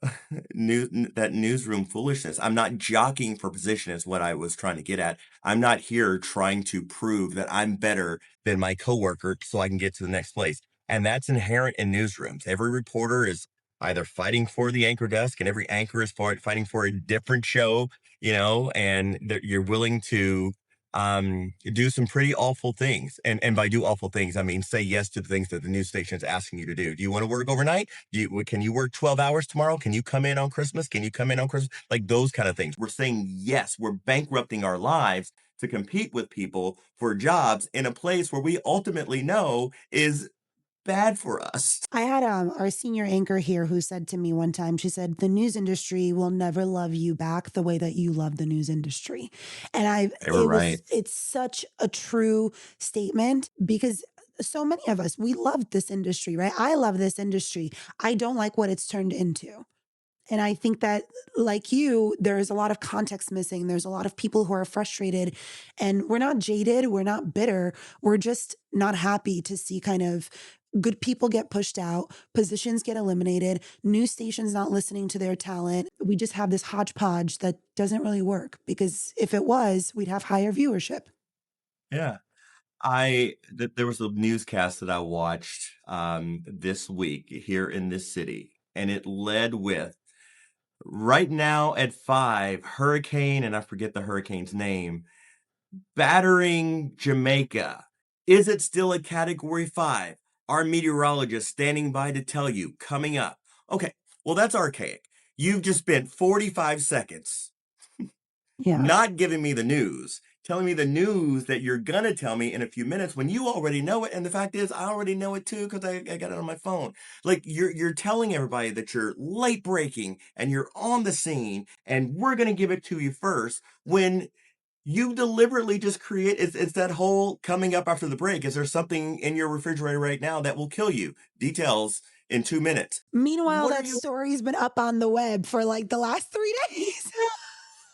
that newsroom foolishness. I'm not jockeying for position is what I was trying to get at. I'm not here trying to prove that I'm better than my coworker so I can get to the next place. And that's inherent in newsrooms. Every reporter is either fighting for the anchor desk and every anchor is fighting for a different show, and you're willing to do some pretty awful things. And by do awful things, I mean say yes to the things that the news station is asking you to do. Do you want to work overnight? Can you work 12 hours tomorrow? Can you come in on Christmas? Can you come in on Christmas? Like those kind of things. We're saying yes, we're bankrupting our lives to compete with people for jobs in a place where we ultimately know is bad for us. I had our senior anchor here who said to me one time, she said, the news industry will never love you back the way that you love the news industry. And They were right. it's such a true statement because so many of us, we love this industry, right? I love this industry. I don't like what it's turned into. And I think that, like you, there's a lot of context missing. There's a lot of people who are frustrated, and we're not jaded. We're not bitter. We're just not happy to see kind of good people get pushed out, positions get eliminated, news stations not listening to their talent. We just have this hodgepodge that doesn't really work because if it was, we'd have higher viewership. Yeah. There was a newscast that I watched this week here in this city, and it led with right now at 5, hurricane, and I forget the hurricane's name, battering Jamaica. Is it still a category 5? Our meteorologist standing by to tell you coming up. Okay, well, that's archaic. You've just spent 45 seconds Yeah. not giving me the news, telling me the news that you're gonna tell me in a few minutes when you already know it. And the fact is, I already know it too because I got it on my phone. Like you're telling everybody that you're late breaking and you're on the scene, and we're gonna give it to you first when you deliberately just create it's that whole coming up after the break. Is there something in your refrigerator right now that will kill you? Details in 2 minutes. Meanwhile, What are that you? story's been up on the web for like the last 3 days.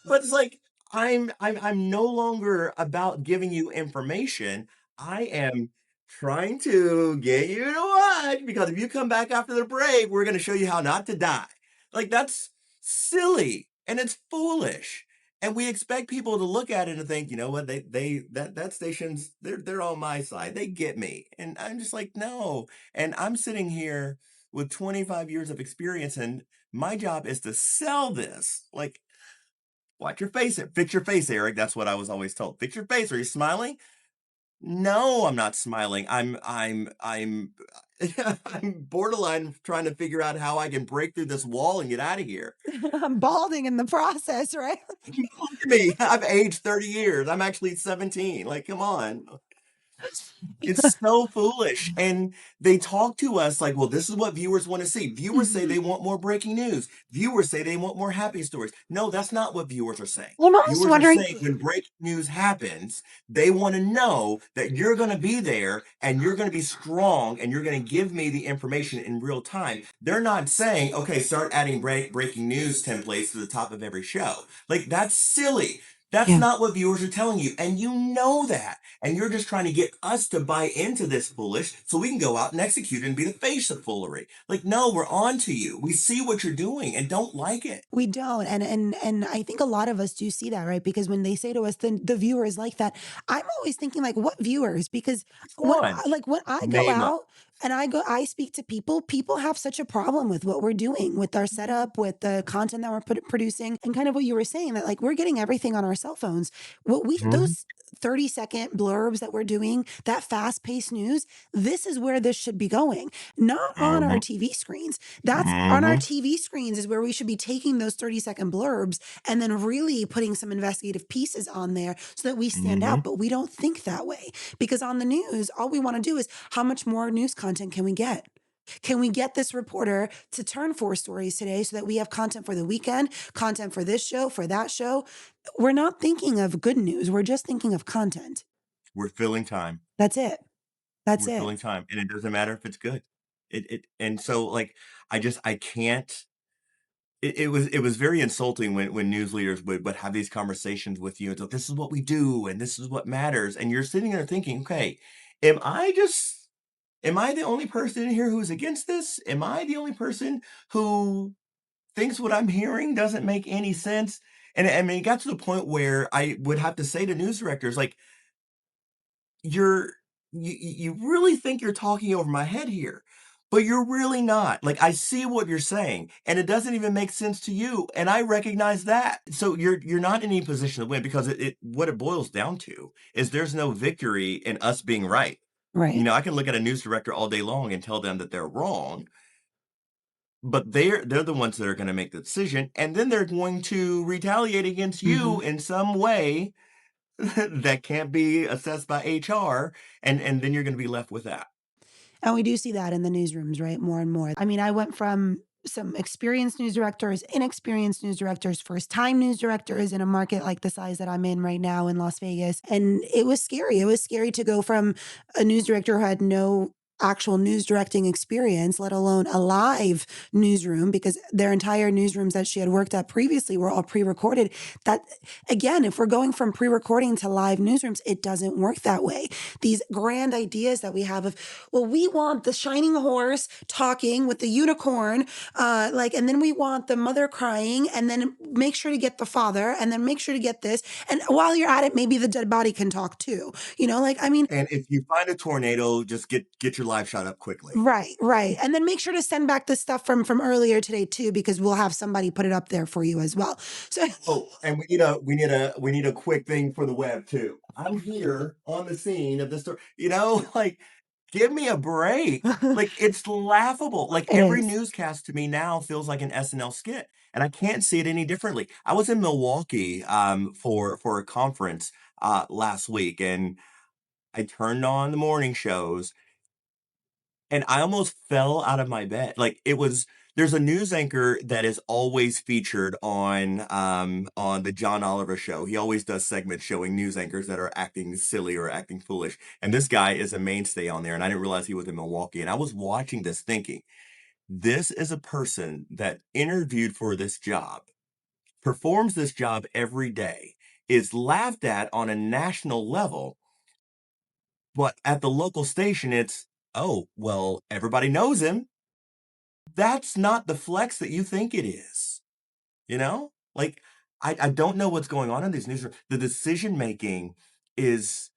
But it's like, I'm no longer about giving you information. I am trying to get you to watch because if you come back after the break, we're gonna show you how not to die. Like, that's silly and it's foolish. And we expect people to look at it and think, you know what, that station's they're on my side. They get me. And I'm just like, no. And I'm sitting here with 25 years of experience, and my job is to sell this. Like, watch your face. Fix your face, Eric. That's what I was always told. Fix your face. Are you smiling? No, I'm not smiling. I'm I'm borderline trying to figure out how I can break through this wall and get out of here. I'm balding in the process, right? Look at me. I've aged 30 years. I'm actually 17. Like, come on. It's so foolish. And they talk to us like, well, this is what viewers want to see. Viewers say Mhm. they want more breaking news. Viewers say they want more happy stories. No, that's not what viewers are saying. I'm almost Viewers are wondering. saying when breaking news happens, they want to know that you're going to be there and you're going to be strong and you're going to give me the information in real time. They're not saying, okay, start adding breaking news templates to the top of every show. Like, that's silly. That's Yeah. not what viewers are telling you. And you know that. And you're just trying to get us to buy into this foolish so we can go out and execute and be the face of foolery. Like, no, we're on to you. We see what you're doing and don't like it. We don't, and I think a lot of us do see that, right? Because when they say to us, the viewers like that, I'm always thinking like, what viewers? Because Which one? when I go Name 'em. out and I speak to people, people have such a problem with what we're doing, with our setup, with the content that we're producing, and kind of what you were saying that like we're getting everything on our cell phones. What we Mhm, those 30-second blurbs that we're doing, that fast paced news, this is where this should be going, not on our mhm, TV screens. That's on our mhm. TV screens is where we should be taking those 30-second blurbs and then really putting some investigative pieces on there so that we stand out. Mhm. But we don't think that way because on the news, all we want to do is how much more news content can we get? Can we get this reporter to turn 4 stories today so that we have content for the weekend, content for this show, for that show? We're not thinking of good news. We're just thinking of content. We're filling time. That's it. That's We're it. filling time. And it doesn't matter if it's good. And so like I can't. It was very insulting when news leaders would have these conversations with you. It's like, this is what we do and this is what matters. And you're sitting there thinking, okay, am I just am I the only person in here who's against this? Am I the only person who thinks what I'm hearing doesn't make any sense? And I mean, it got to the point where I would have to say to news directors, like, you're you really think you're talking over my head here, but you're really not. Like, I see what you're saying, and it doesn't even make sense to you, and I recognize that. So you're not in any position to win because it what it boils down to is there's no victory in us being right. You Right. know, I can look at a news director all day long and tell them that they're wrong, but they're the ones that are going to make the decision, and then they're going to retaliate against Mhm. you in some way that can't be assessed by HR, and then you're gonna be left with that. And we do see that in the newsrooms, right? More and more. I mean, I went from some experienced news directors, inexperienced news directors, first time news directors in a market like the size that I'm in right now in Las Vegas. And it was scary. It was scary to go from a news director who had no actual news directing experience, let alone a live newsroom, because their entire newsrooms that she had worked at previously were all pre recorded. That, again, if we're going from pre recording to live newsrooms, it doesn't work that way. These grand ideas that we have of, well, we want the shining horse talking with the unicorn, and then we want the mother crying, and then make sure to get the father, and then make sure to get this. And while you're at it, maybe the dead body can talk too. I mean, And if you find a tornado, just get your live shot up quickly. right, right. And then make sure to send back the stuff from earlier today too, because we'll have somebody put it up there for you as well. So Oh, and we need a quick thing for the web too. I'm here on the scene of the story. Like, give me a break. Like, it's laughable. Like, it every is. newscast to me now feels like an SNL skit, and I can't see it any differently. I was in Milwaukee for a conference last week, and I turned on the morning shows, and I almost fell out of my bed. Like, there's a news anchor that is always featured on the John Oliver show. He always does segments showing news anchors that are acting silly or acting foolish. And this guy is a mainstay on there, and I didn't realize he was in Milwaukee. And I was watching this thinking, this is a person that interviewed for this job, performs this job every day, is laughed at on a national level, but at the local station, it's, oh, well, everybody knows him. That's not the flex that you think it is, you know? Like, I don't know what's going on in these newsrooms. The decision making is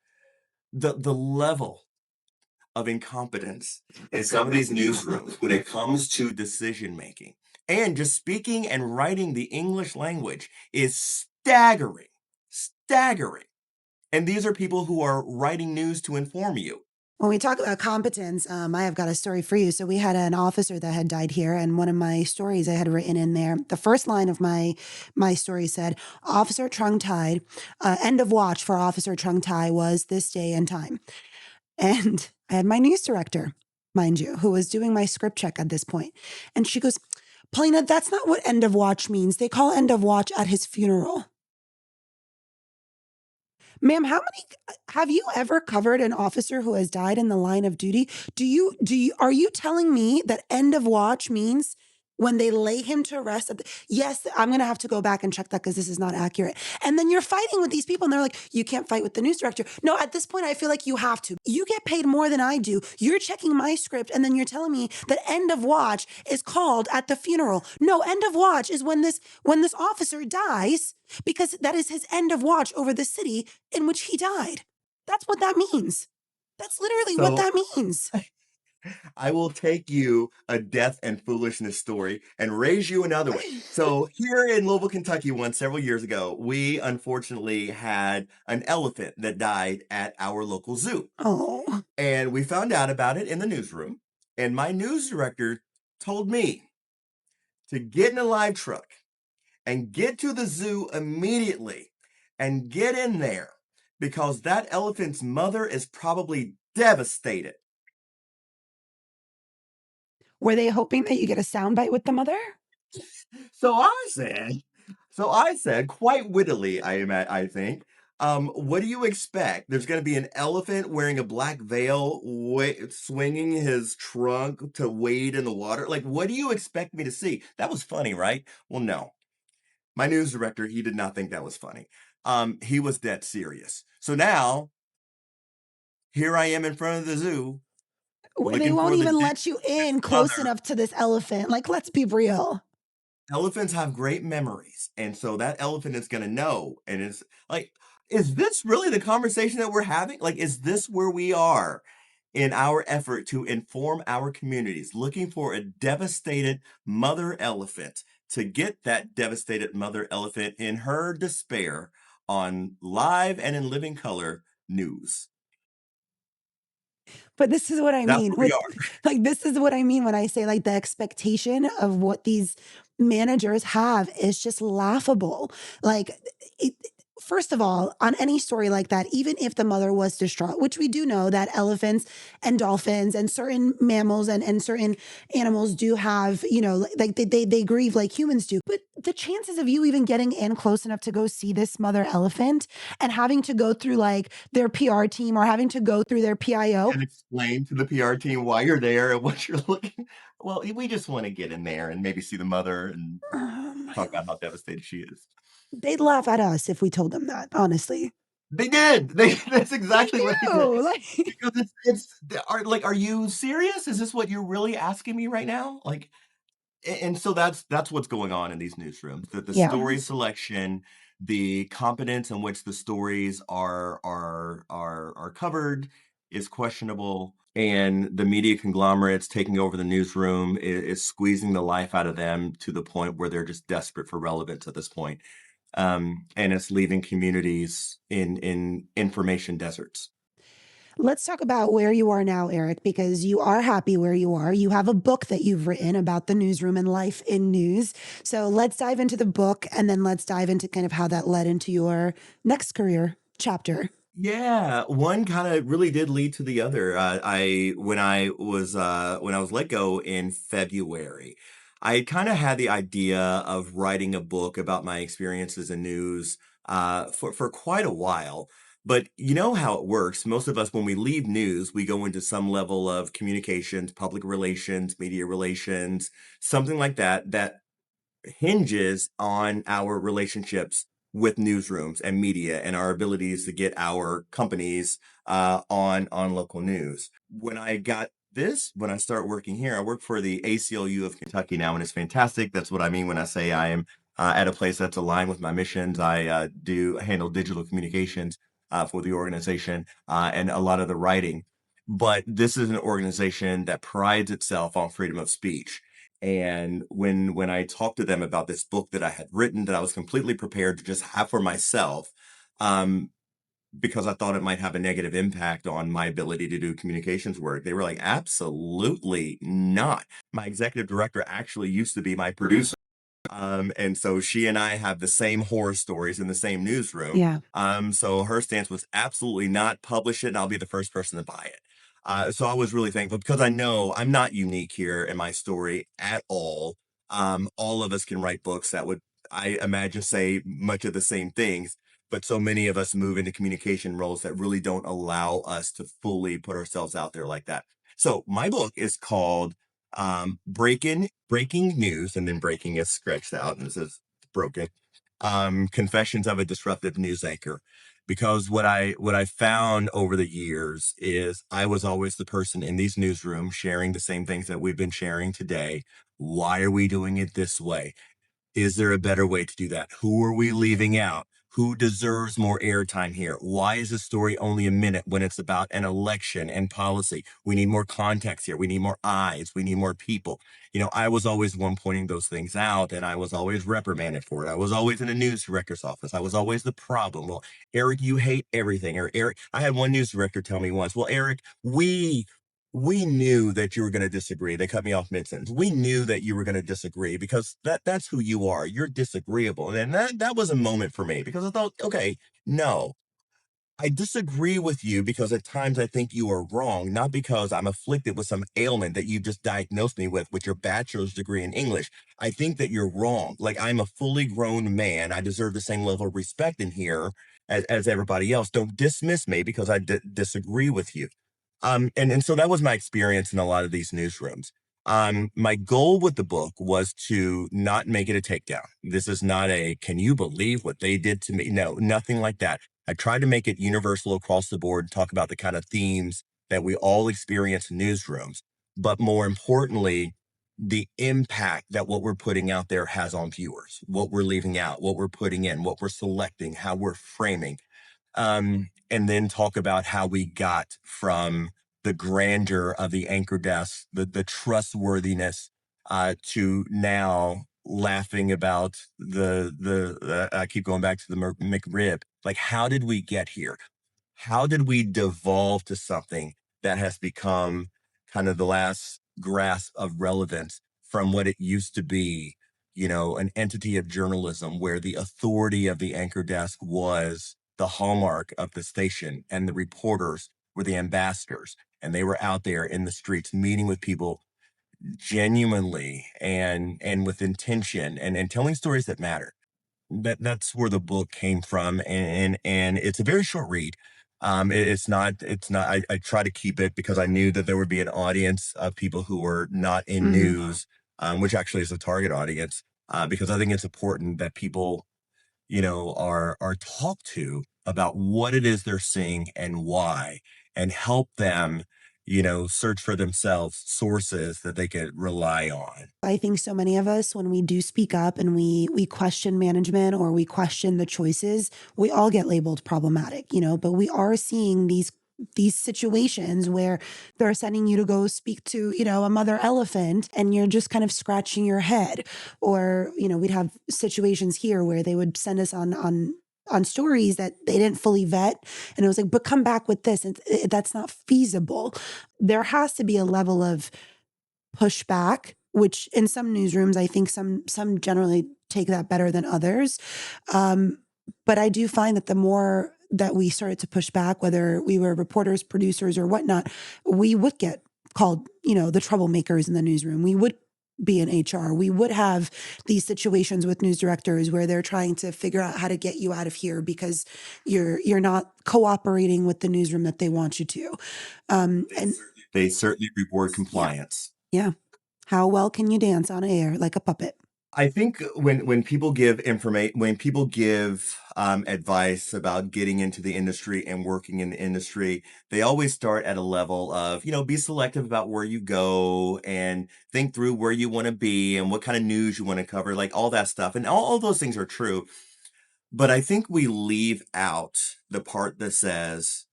the level of incompetence in some of these newsrooms when it comes to decision making. And just speaking and writing the English language is staggering, staggering. And these are people who are writing news to inform you. When we talk about competence, I have got a story for you. So we had an officer that had died here, and one of my stories I had written in there. The first line of my story said, "Officer Trung Thai, end of watch for Officer Trung Thai was this day and time." And I had my news director, mind you, who was doing my script check at this point, and she goes, "Paulina, that's not what end of watch means. They call end of watch at his funeral." Ma'am, have you ever covered an officer who has died in the line of duty? Are you telling me that end of watch means when they lay him to rest? Yes, I'm going to have to go back and check that because this is not accurate. And then you're fighting with these people and they're like, you can't fight with the news director. No, at this point, I feel like you have to. You get paid more than I do. You're checking my script and then you're telling me that end of watch is called at the funeral. No, end of watch is when this officer dies, because that is his end of watch over the city in which he died. That's what that means. That's literally what So that means. I will take you a death and foolishness story and raise you another one. So here in Louisville, Kentucky, several years ago, we unfortunately had an elephant that died at our local zoo. Oh, And we found out about it in the newsroom. And my news director told me to get in a live truck and get to the zoo immediately and get in there because that elephant's mother is probably devastated. were they hoping that you get a soundbite with the mother? So I said, quite wittily, I think, what do you expect? There's going to be an elephant wearing a black veil, swinging his trunk to wade in the water. Like, what do you expect me to see? That was funny, right? Well, no. My news director, he did not think that was funny. He was dead serious. So now, here I am in front of the zoo, Where they looking won't for the even dead let you in close mother. enough to this elephant. Like, let's be real. Elephants have great memories, and so that elephant is gonna know, and it's like, is this really the conversation that we're having? Like, is this where we are in our effort to inform our communities, looking for a devastated mother elephant to get that devastated mother elephant in her despair on live and in living color news? But this is what I That's mean where we with, are. like, this is what I mean when I say, like, the expectation of what these managers have is just laughable. Like, it, first of all, on any story like that, even if the mother was distraught, which we do know that elephants and dolphins and certain mammals and certain animals do have, like they grieve like humans do. But the chances of you even getting in close enough to go see this mother elephant and having to go through like their PR team or having to go through their PIO. And explain to the PR team why you're there and what you're looking. Well, we just want to get in there and maybe see the mother and My talk about how devastated she is. They'd laugh at us if we told them that, honestly. They did. That's They exactly what they did. do. Like, Because are you serious? Is this what you're really asking me right now? Like, and so that's what's going on in these newsrooms. The yeah. story selection, the competence in which the stories are covered is questionable, and the media conglomerates taking over the newsroom is squeezing the life out of them to the point where they're just desperate for relevance at this point. And it's leaving communities in information deserts. Let's talk about where you are now, Eric, because you are happy where you are. You have a book that you've written about the newsroom and life in news. So let's dive into the book and then let's dive into kind of how that led into your next career. chapter? Yeah, one kind of really did lead to the other. I when I was let go in February, I kind of had the idea of writing a book about my experiences in news for quite a while. But you know how it works. Most of us, when we leave news, we go into some level of communications, public relations, media relations, something like that, that hinges on our relationships with newsrooms and media and our abilities to get our companies on local news. When I start working here, I work for the ACLU of Kentucky now, and it's fantastic. That's what I mean when I say I am at a place that's aligned with my missions. I do handle digital communications for the organization and a lot of the writing. But this is an organization that prides itself on freedom of speech. And when I talked to them about this book that I had written that I was completely prepared to just have for myself, um, because I thought it might have a negative impact on my ability to do communications work, they were like, absolutely not. My executive director actually used to be my producer. And so she and I have the same horror stories in the same newsroom. Yeah. So her stance was absolutely not publish it, and I'll be the first person to buy it. So I was really thankful because I know I'm not unique here in my story at all. All of us can write books that would, I imagine, say much of the same things, but so many of us move into communication roles that really don't allow us to fully put ourselves out there like that. So my book is called breaking news, and then breaking is scratched out and it says broken. Confessions of a Disruptive News Anchor. Because what I found over the years is I was always the person in these newsrooms sharing the same things that we've been sharing today. Why are we doing it this way? Is there a better way to do that? Who are we leaving out? Who deserves more airtime here? Why is the story only a minute when it's about an election and policy? We need more context here. We need more eyes. We need more people. I was always one pointing those things out, and I was always reprimanded for it. I was always in a news director's office. I was always the problem. Well, Eric, you hate everything. Or Eric, I had one news director tell me once, well, Eric, we knew that you were going to disagree. They cut me off mid-sentence. We knew that you were going to disagree because that's who you are. You're disagreeable. And that was a moment for me because I thought, okay, no, I disagree with you because at times I think you are wrong, not because I'm afflicted with some ailment that you just diagnosed me with your bachelor's degree in English. I think that you're wrong. Like, I'm a fully grown man. I deserve the same level of respect in here as everybody else. Don't dismiss me because I disagree with you. And so that was my experience in a lot of these newsrooms. My goal with the book was to not make it a takedown. This is not a, can you believe what they did to me? No, nothing like that. I tried to make it universal across the board and talk about the kind of themes that we all experience in newsrooms, but more importantly, the impact that what we're putting out there has on viewers, what we're leaving out, what we're putting in, what we're selecting, how we're framing, and then talk about how we got from the grandeur of the anchor desk, the trustworthiness, to now laughing about I keep going back to the McRib. Like, how did we get here? How did we devolve to something that has become kind of the last grasp of relevance from what it used to be, an entity of journalism where the authority of the anchor desk was the hallmark of the station and the reporters were the ambassadors and they were out there in the streets meeting with people genuinely and with intention and telling stories that matter. That's where the book came from, and it's a very short read. It's not. I try to keep it because I knew that there would be an audience of people who were not in Mhm. news, which actually is a target audience. Because I think it's important that people, are talked to about what it is they're seeing and why, and help them, search for themselves sources that they could rely on. I think so many of us, when we do speak up and we question management or we question the choices, we all get labeled problematic, but we are seeing these situations where they're sending you to go speak to, a mother elephant and you're just kind of scratching your head. Or, we'd have situations here where they would send us on stories that they didn't fully vet. And it was like, but come back with this. And that's not feasible. There has to be a level of pushback, which in some newsrooms, I think some generally take that better than others. But I do find that that we started to push back, whether we were reporters, producers, or whatnot, we would get called, the troublemakers in the newsroom. We would be in HR. We would have these situations with news directors where they're trying to figure out how to get you out of here because you're not cooperating with the newsroom that they want you to. And They certainly reward yeah, compliance. yeah. How well can you dance on air like a puppet? I think when people give advice about getting into the industry and working in the industry, they always start at a level of, be selective about where you go and think through where you want to be and what kind of news you want to cover, like all that stuff. And all those things are true. But I think we leave out the part that says,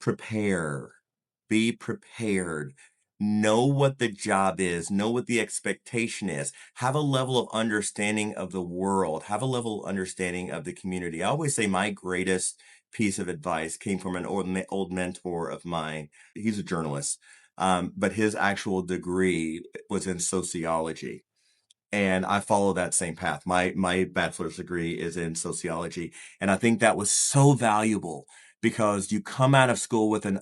prepare, be prepared, know what the job is, know what the expectation is, have a level of understanding of the world, have a level of understanding of the community. I always say my greatest piece of advice came from an old mentor of mine. He's a journalist, but his actual degree was in sociology. And I follow that same path. My bachelor's degree is in sociology. And I think that was so valuable because you come out of school with an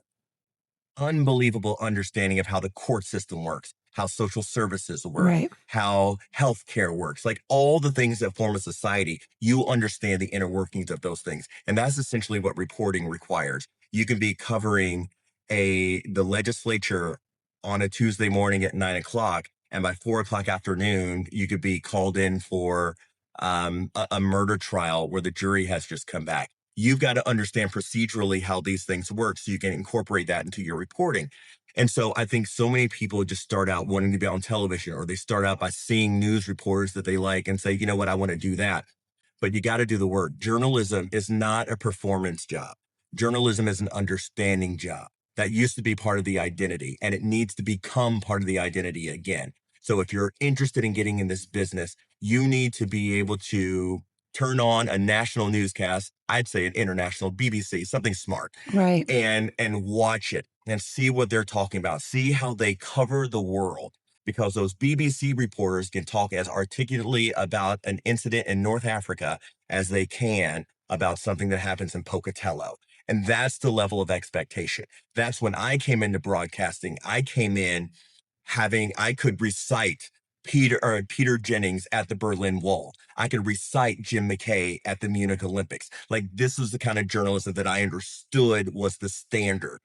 unbelievable understanding of how the court system works, how social services work, Right. how healthcare works, like all the things that form a society. You understand the inner workings of those things. And that's essentially what reporting requires. You can be covering the legislature on a Tuesday morning at 9 o'clock, and by 4 o'clock afternoon, you could be called in for a murder trial where the jury has just come back. You've got to understand procedurally how these things work so you can incorporate that into your reporting. And so I think so many people just start out wanting to be on television, or they start out by seeing news reporters that they like and say, you know what, I want to do that. But you got to do the work. Journalism is not a performance job. Journalism is an understanding job. That used to be part of the identity, and it needs to become part of the identity again. So if you're interested in getting in this business, you need to be able to turn on a national newscast, I'd say an international BBC, something smart, Right. and watch it and see what they're talking about. See how they cover the world, because those BBC reporters can talk as articulately about an incident in North Africa as they can about something that happens in Pocatello. And that's the level of expectation. That's when I came into broadcasting. I came in I could recite Peter Jennings at the Berlin Wall. I could recite Jim McKay at the Munich Olympics. Like, this was the kind of journalism that I understood was the standard.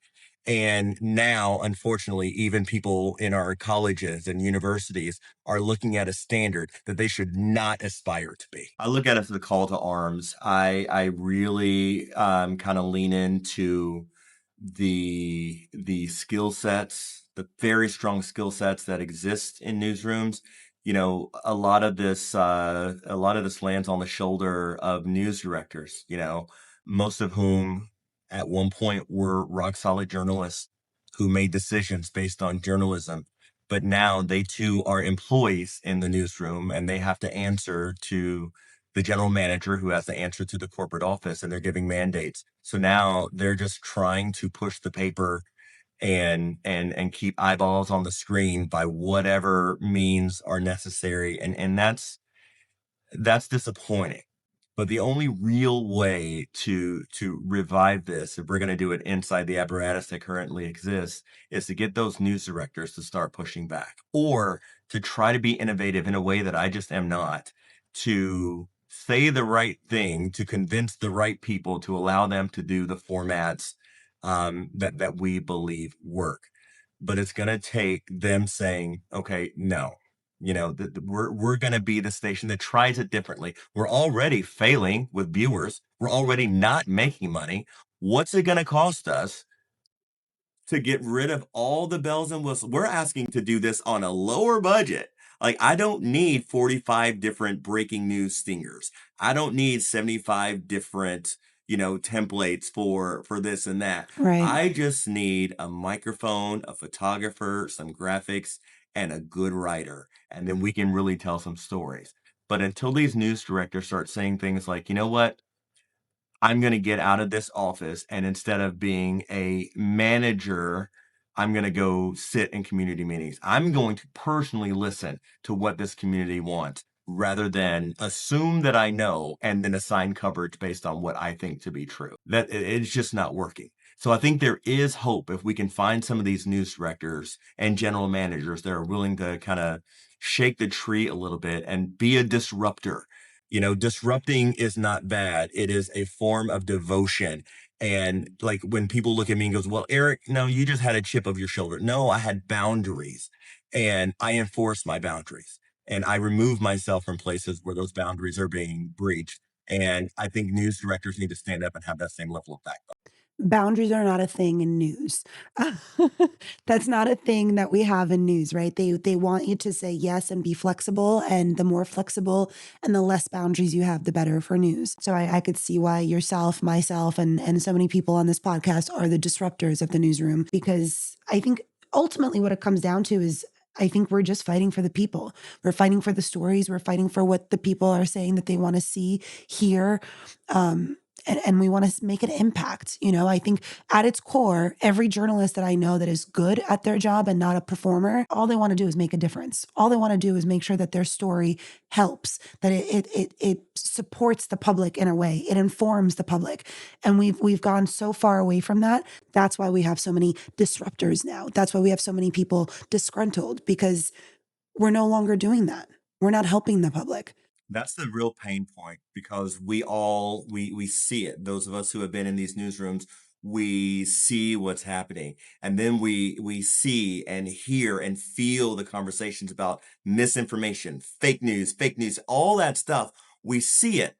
And now, unfortunately, even people in our colleges and universities are looking at a standard that they should not aspire to be. I look at it as a call to arms. I really kind of lean into the skill sets, the very strong skill sets that exist in newsrooms. A lot of this lands on the shoulder of news directors, most of whom at one point were rock solid journalists who made decisions based on journalism. But now they too are employees in the newsroom, and they have to answer to the general manager, who has to answer to the corporate office, and they're giving mandates. So now they're just trying to push the paper and keep eyeballs on the screen by whatever means are necessary. And that's disappointing. But the only real way to revive this, if we're going to do it inside the apparatus that currently exists, is to get those news directors to start pushing back, or to try to be innovative in a way that I just am not, to say the right thing, to convince the right people, to allow them to do the formats that we believe work. But it's going to take them saying, okay, no, we're going to be the station that tries it differently. We're already failing with viewers. We're already not making money. What's it going to cost us to get rid of all the bells and whistles? We're asking to do this on a lower budget. Like, I don't need 45 different breaking news stingers. I don't need 75 different, templates for this and that. Right. I just need a microphone, a photographer, some graphics, and a good writer. And then we can really tell some stories. But until these news directors start saying things like, you know what? I'm going to get out of this office, and instead of being a manager, I'm going to go sit in community meetings. I'm going to personally listen to what this community wants. rather than assume that I know and then assign coverage based on what I think to be true. It's just not working. So I think there is hope if we can find some of these news directors and general managers that are willing to kind of shake the tree a little bit and be a disruptor. Disrupting is not bad. It is a form of devotion. And like when people look at me and goes, well, Eric, no, you just had a chip of your shoulder. No, I had boundaries and I enforced my boundaries and I remove myself from places where those boundaries are being breached. And I think news directors need to stand up and have that same level of backbone. Boundaries are not a thing in news. That's not a thing that we have in news, right? They want you to say yes and be flexible, and the more flexible and the less boundaries you have, the better for news. So I could see why yourself, myself, and so many people on this podcast are the disruptors of the newsroom, because I think ultimately what it comes down to is I think we're just fighting for the people. We're fighting for the stories. We're fighting for what the people are saying that they want to see, hear. And we want to make an impact. I think at its core, every journalist that I know that is good at their job and not a performer, all they want to do is make a difference. All they want to do is make sure that their story helps, that it supports the public in a way, it informs the public. And we've gone so far away from that. That's why we have so many disruptors now. That's why we have so many people disgruntled, because we're no longer doing that. We're not helping the public. That's the real pain point because we see it. Those of us who have been in these newsrooms, we see what's happening. And then we see and hear and feel the conversations about misinformation, fake news, all that stuff. We see it.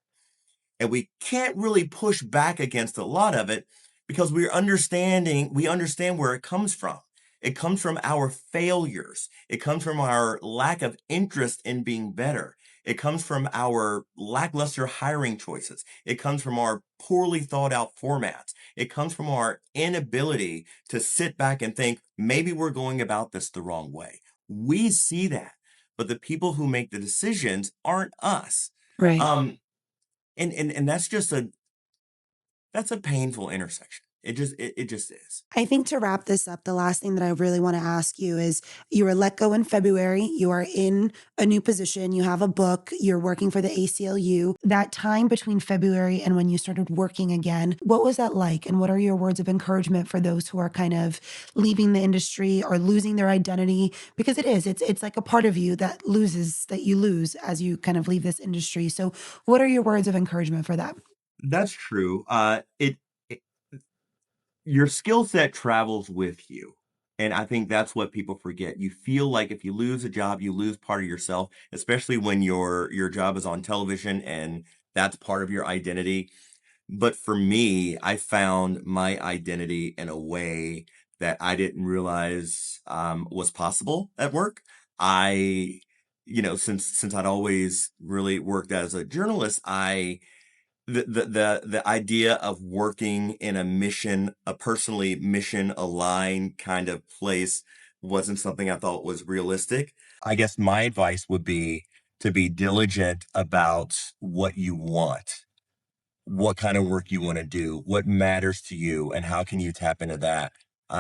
And we can't really push back against a lot of it because we understand where it comes from. It comes from our failures. It comes from our lack of interest in being better. It comes from our lackluster hiring choices. It comes from our poorly thought out formats. It comes from our inability to sit back and think, maybe we're going about this the wrong way. We see that, but the people who make the decisions aren't us. Right. And that's a painful intersection. It just is. I think to wrap this up, the last thing that I really want to ask you is you were let go in February. You are in a new position. You have a book. You're working for the ACLU. That time between February and when you started working again, what was that like? And what are your words of encouragement for those who are kind of leaving the industry or losing their identity? Because it's like a part of you that you lose as you kind of leave this industry. So what are your words of encouragement for that? That's true. It your skill set travels with you. And I think that's what people forget. You feel like if you lose a job, you lose part of yourself, especially when your job is on television and that's part of your identity. But for me, I found my identity in a way that I didn't realize was possible at work. I, since I'd always really worked as a journalist, the idea of working in a personally mission aligned kind of place wasn't something I thought was realistic. I guess my advice would be to be diligent about what you want, what kind of work you want to do, what matters to you, and how can you tap into that.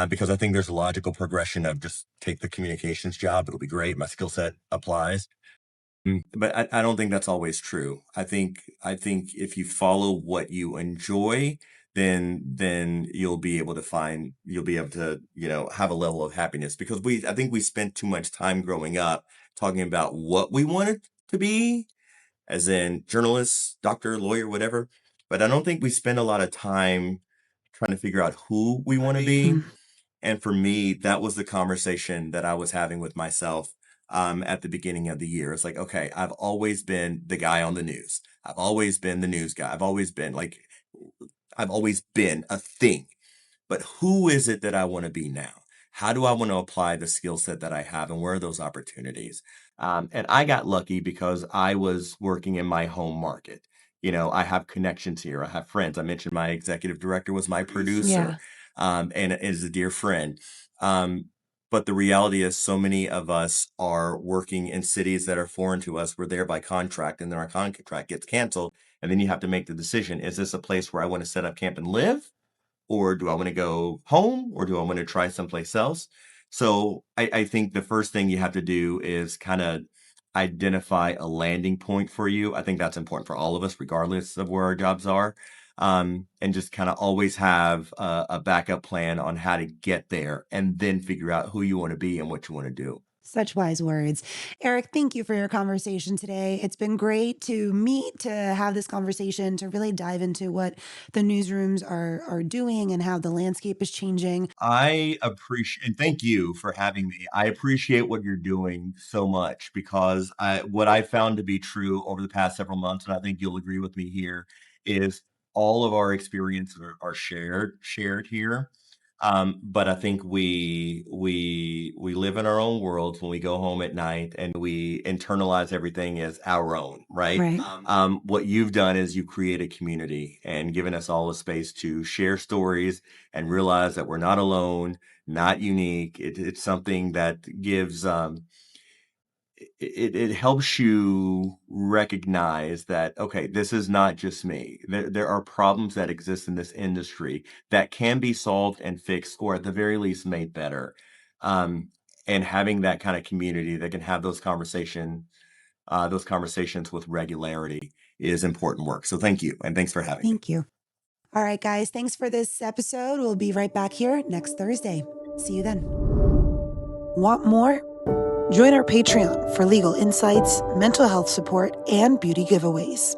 Because I think there's a logical progression of just take the communications job. It'll be great. My skill set applies. But I don't think that's always true. I think if you follow what you enjoy, then you'll be able to, have a level of happiness because I think we spent too much time growing up talking about what we wanted to be, as in journalist, doctor, lawyer, whatever. But I don't think we spend a lot of time trying to figure out who we want to be. Mm. And for me, that was the conversation that I was having with myself at the beginning of the year. It's like, okay, I've always been the guy on the news. I've always been the news guy. I've always been a thing. But who is it that I want to be now? How do I want to apply the skill set that I have and where are those opportunities? And I got lucky because I was working in my home market. I have connections here. I have friends. I mentioned my executive director was my producer Yeah. and is a dear friend. Um, but the reality is, so many of us are working in cities that are foreign to us. We're there by contract, and then our contract gets canceled. And then you have to make the decision: is this a place where I want to set up camp and live? Or do I want to go home? Or do I want to try someplace else? So I think the first thing you have to do is kind of identify a landing point for you. I think that's important for all of us, regardless of where our jobs are. And just kind of always have a backup plan on how to get there and then figure out who you want to be and what you want to do. Such wise words. Eric, thank you for your conversation today. It's been great to meet, to have this conversation, to really dive into what the newsrooms are doing and how the landscape is changing. I appreciate, and thank you for having me. I appreciate what you're doing so much because what I found to be true over the past several months, and I think you'll agree with me here, is all of our experiences are shared here. But I think we live in our own worlds when we go home at night and we internalize everything as our own, right? Right. What you've done is you create a community and given us all a space to share stories and realize that we're not alone, not unique. It's something that gives it helps you recognize that, okay, this is not just me. There are problems that exist in this industry that can be solved and fixed, or at the very least made better. Um, and having that kind of community that can have those conversations with regularity is important work. So thank you, and thanks for having me. Thank you. All right, guys, thanks for this episode. We'll be right back here next Thursday. See you then. Want more? Join our Patreon for legal insights, mental health support, and beauty giveaways.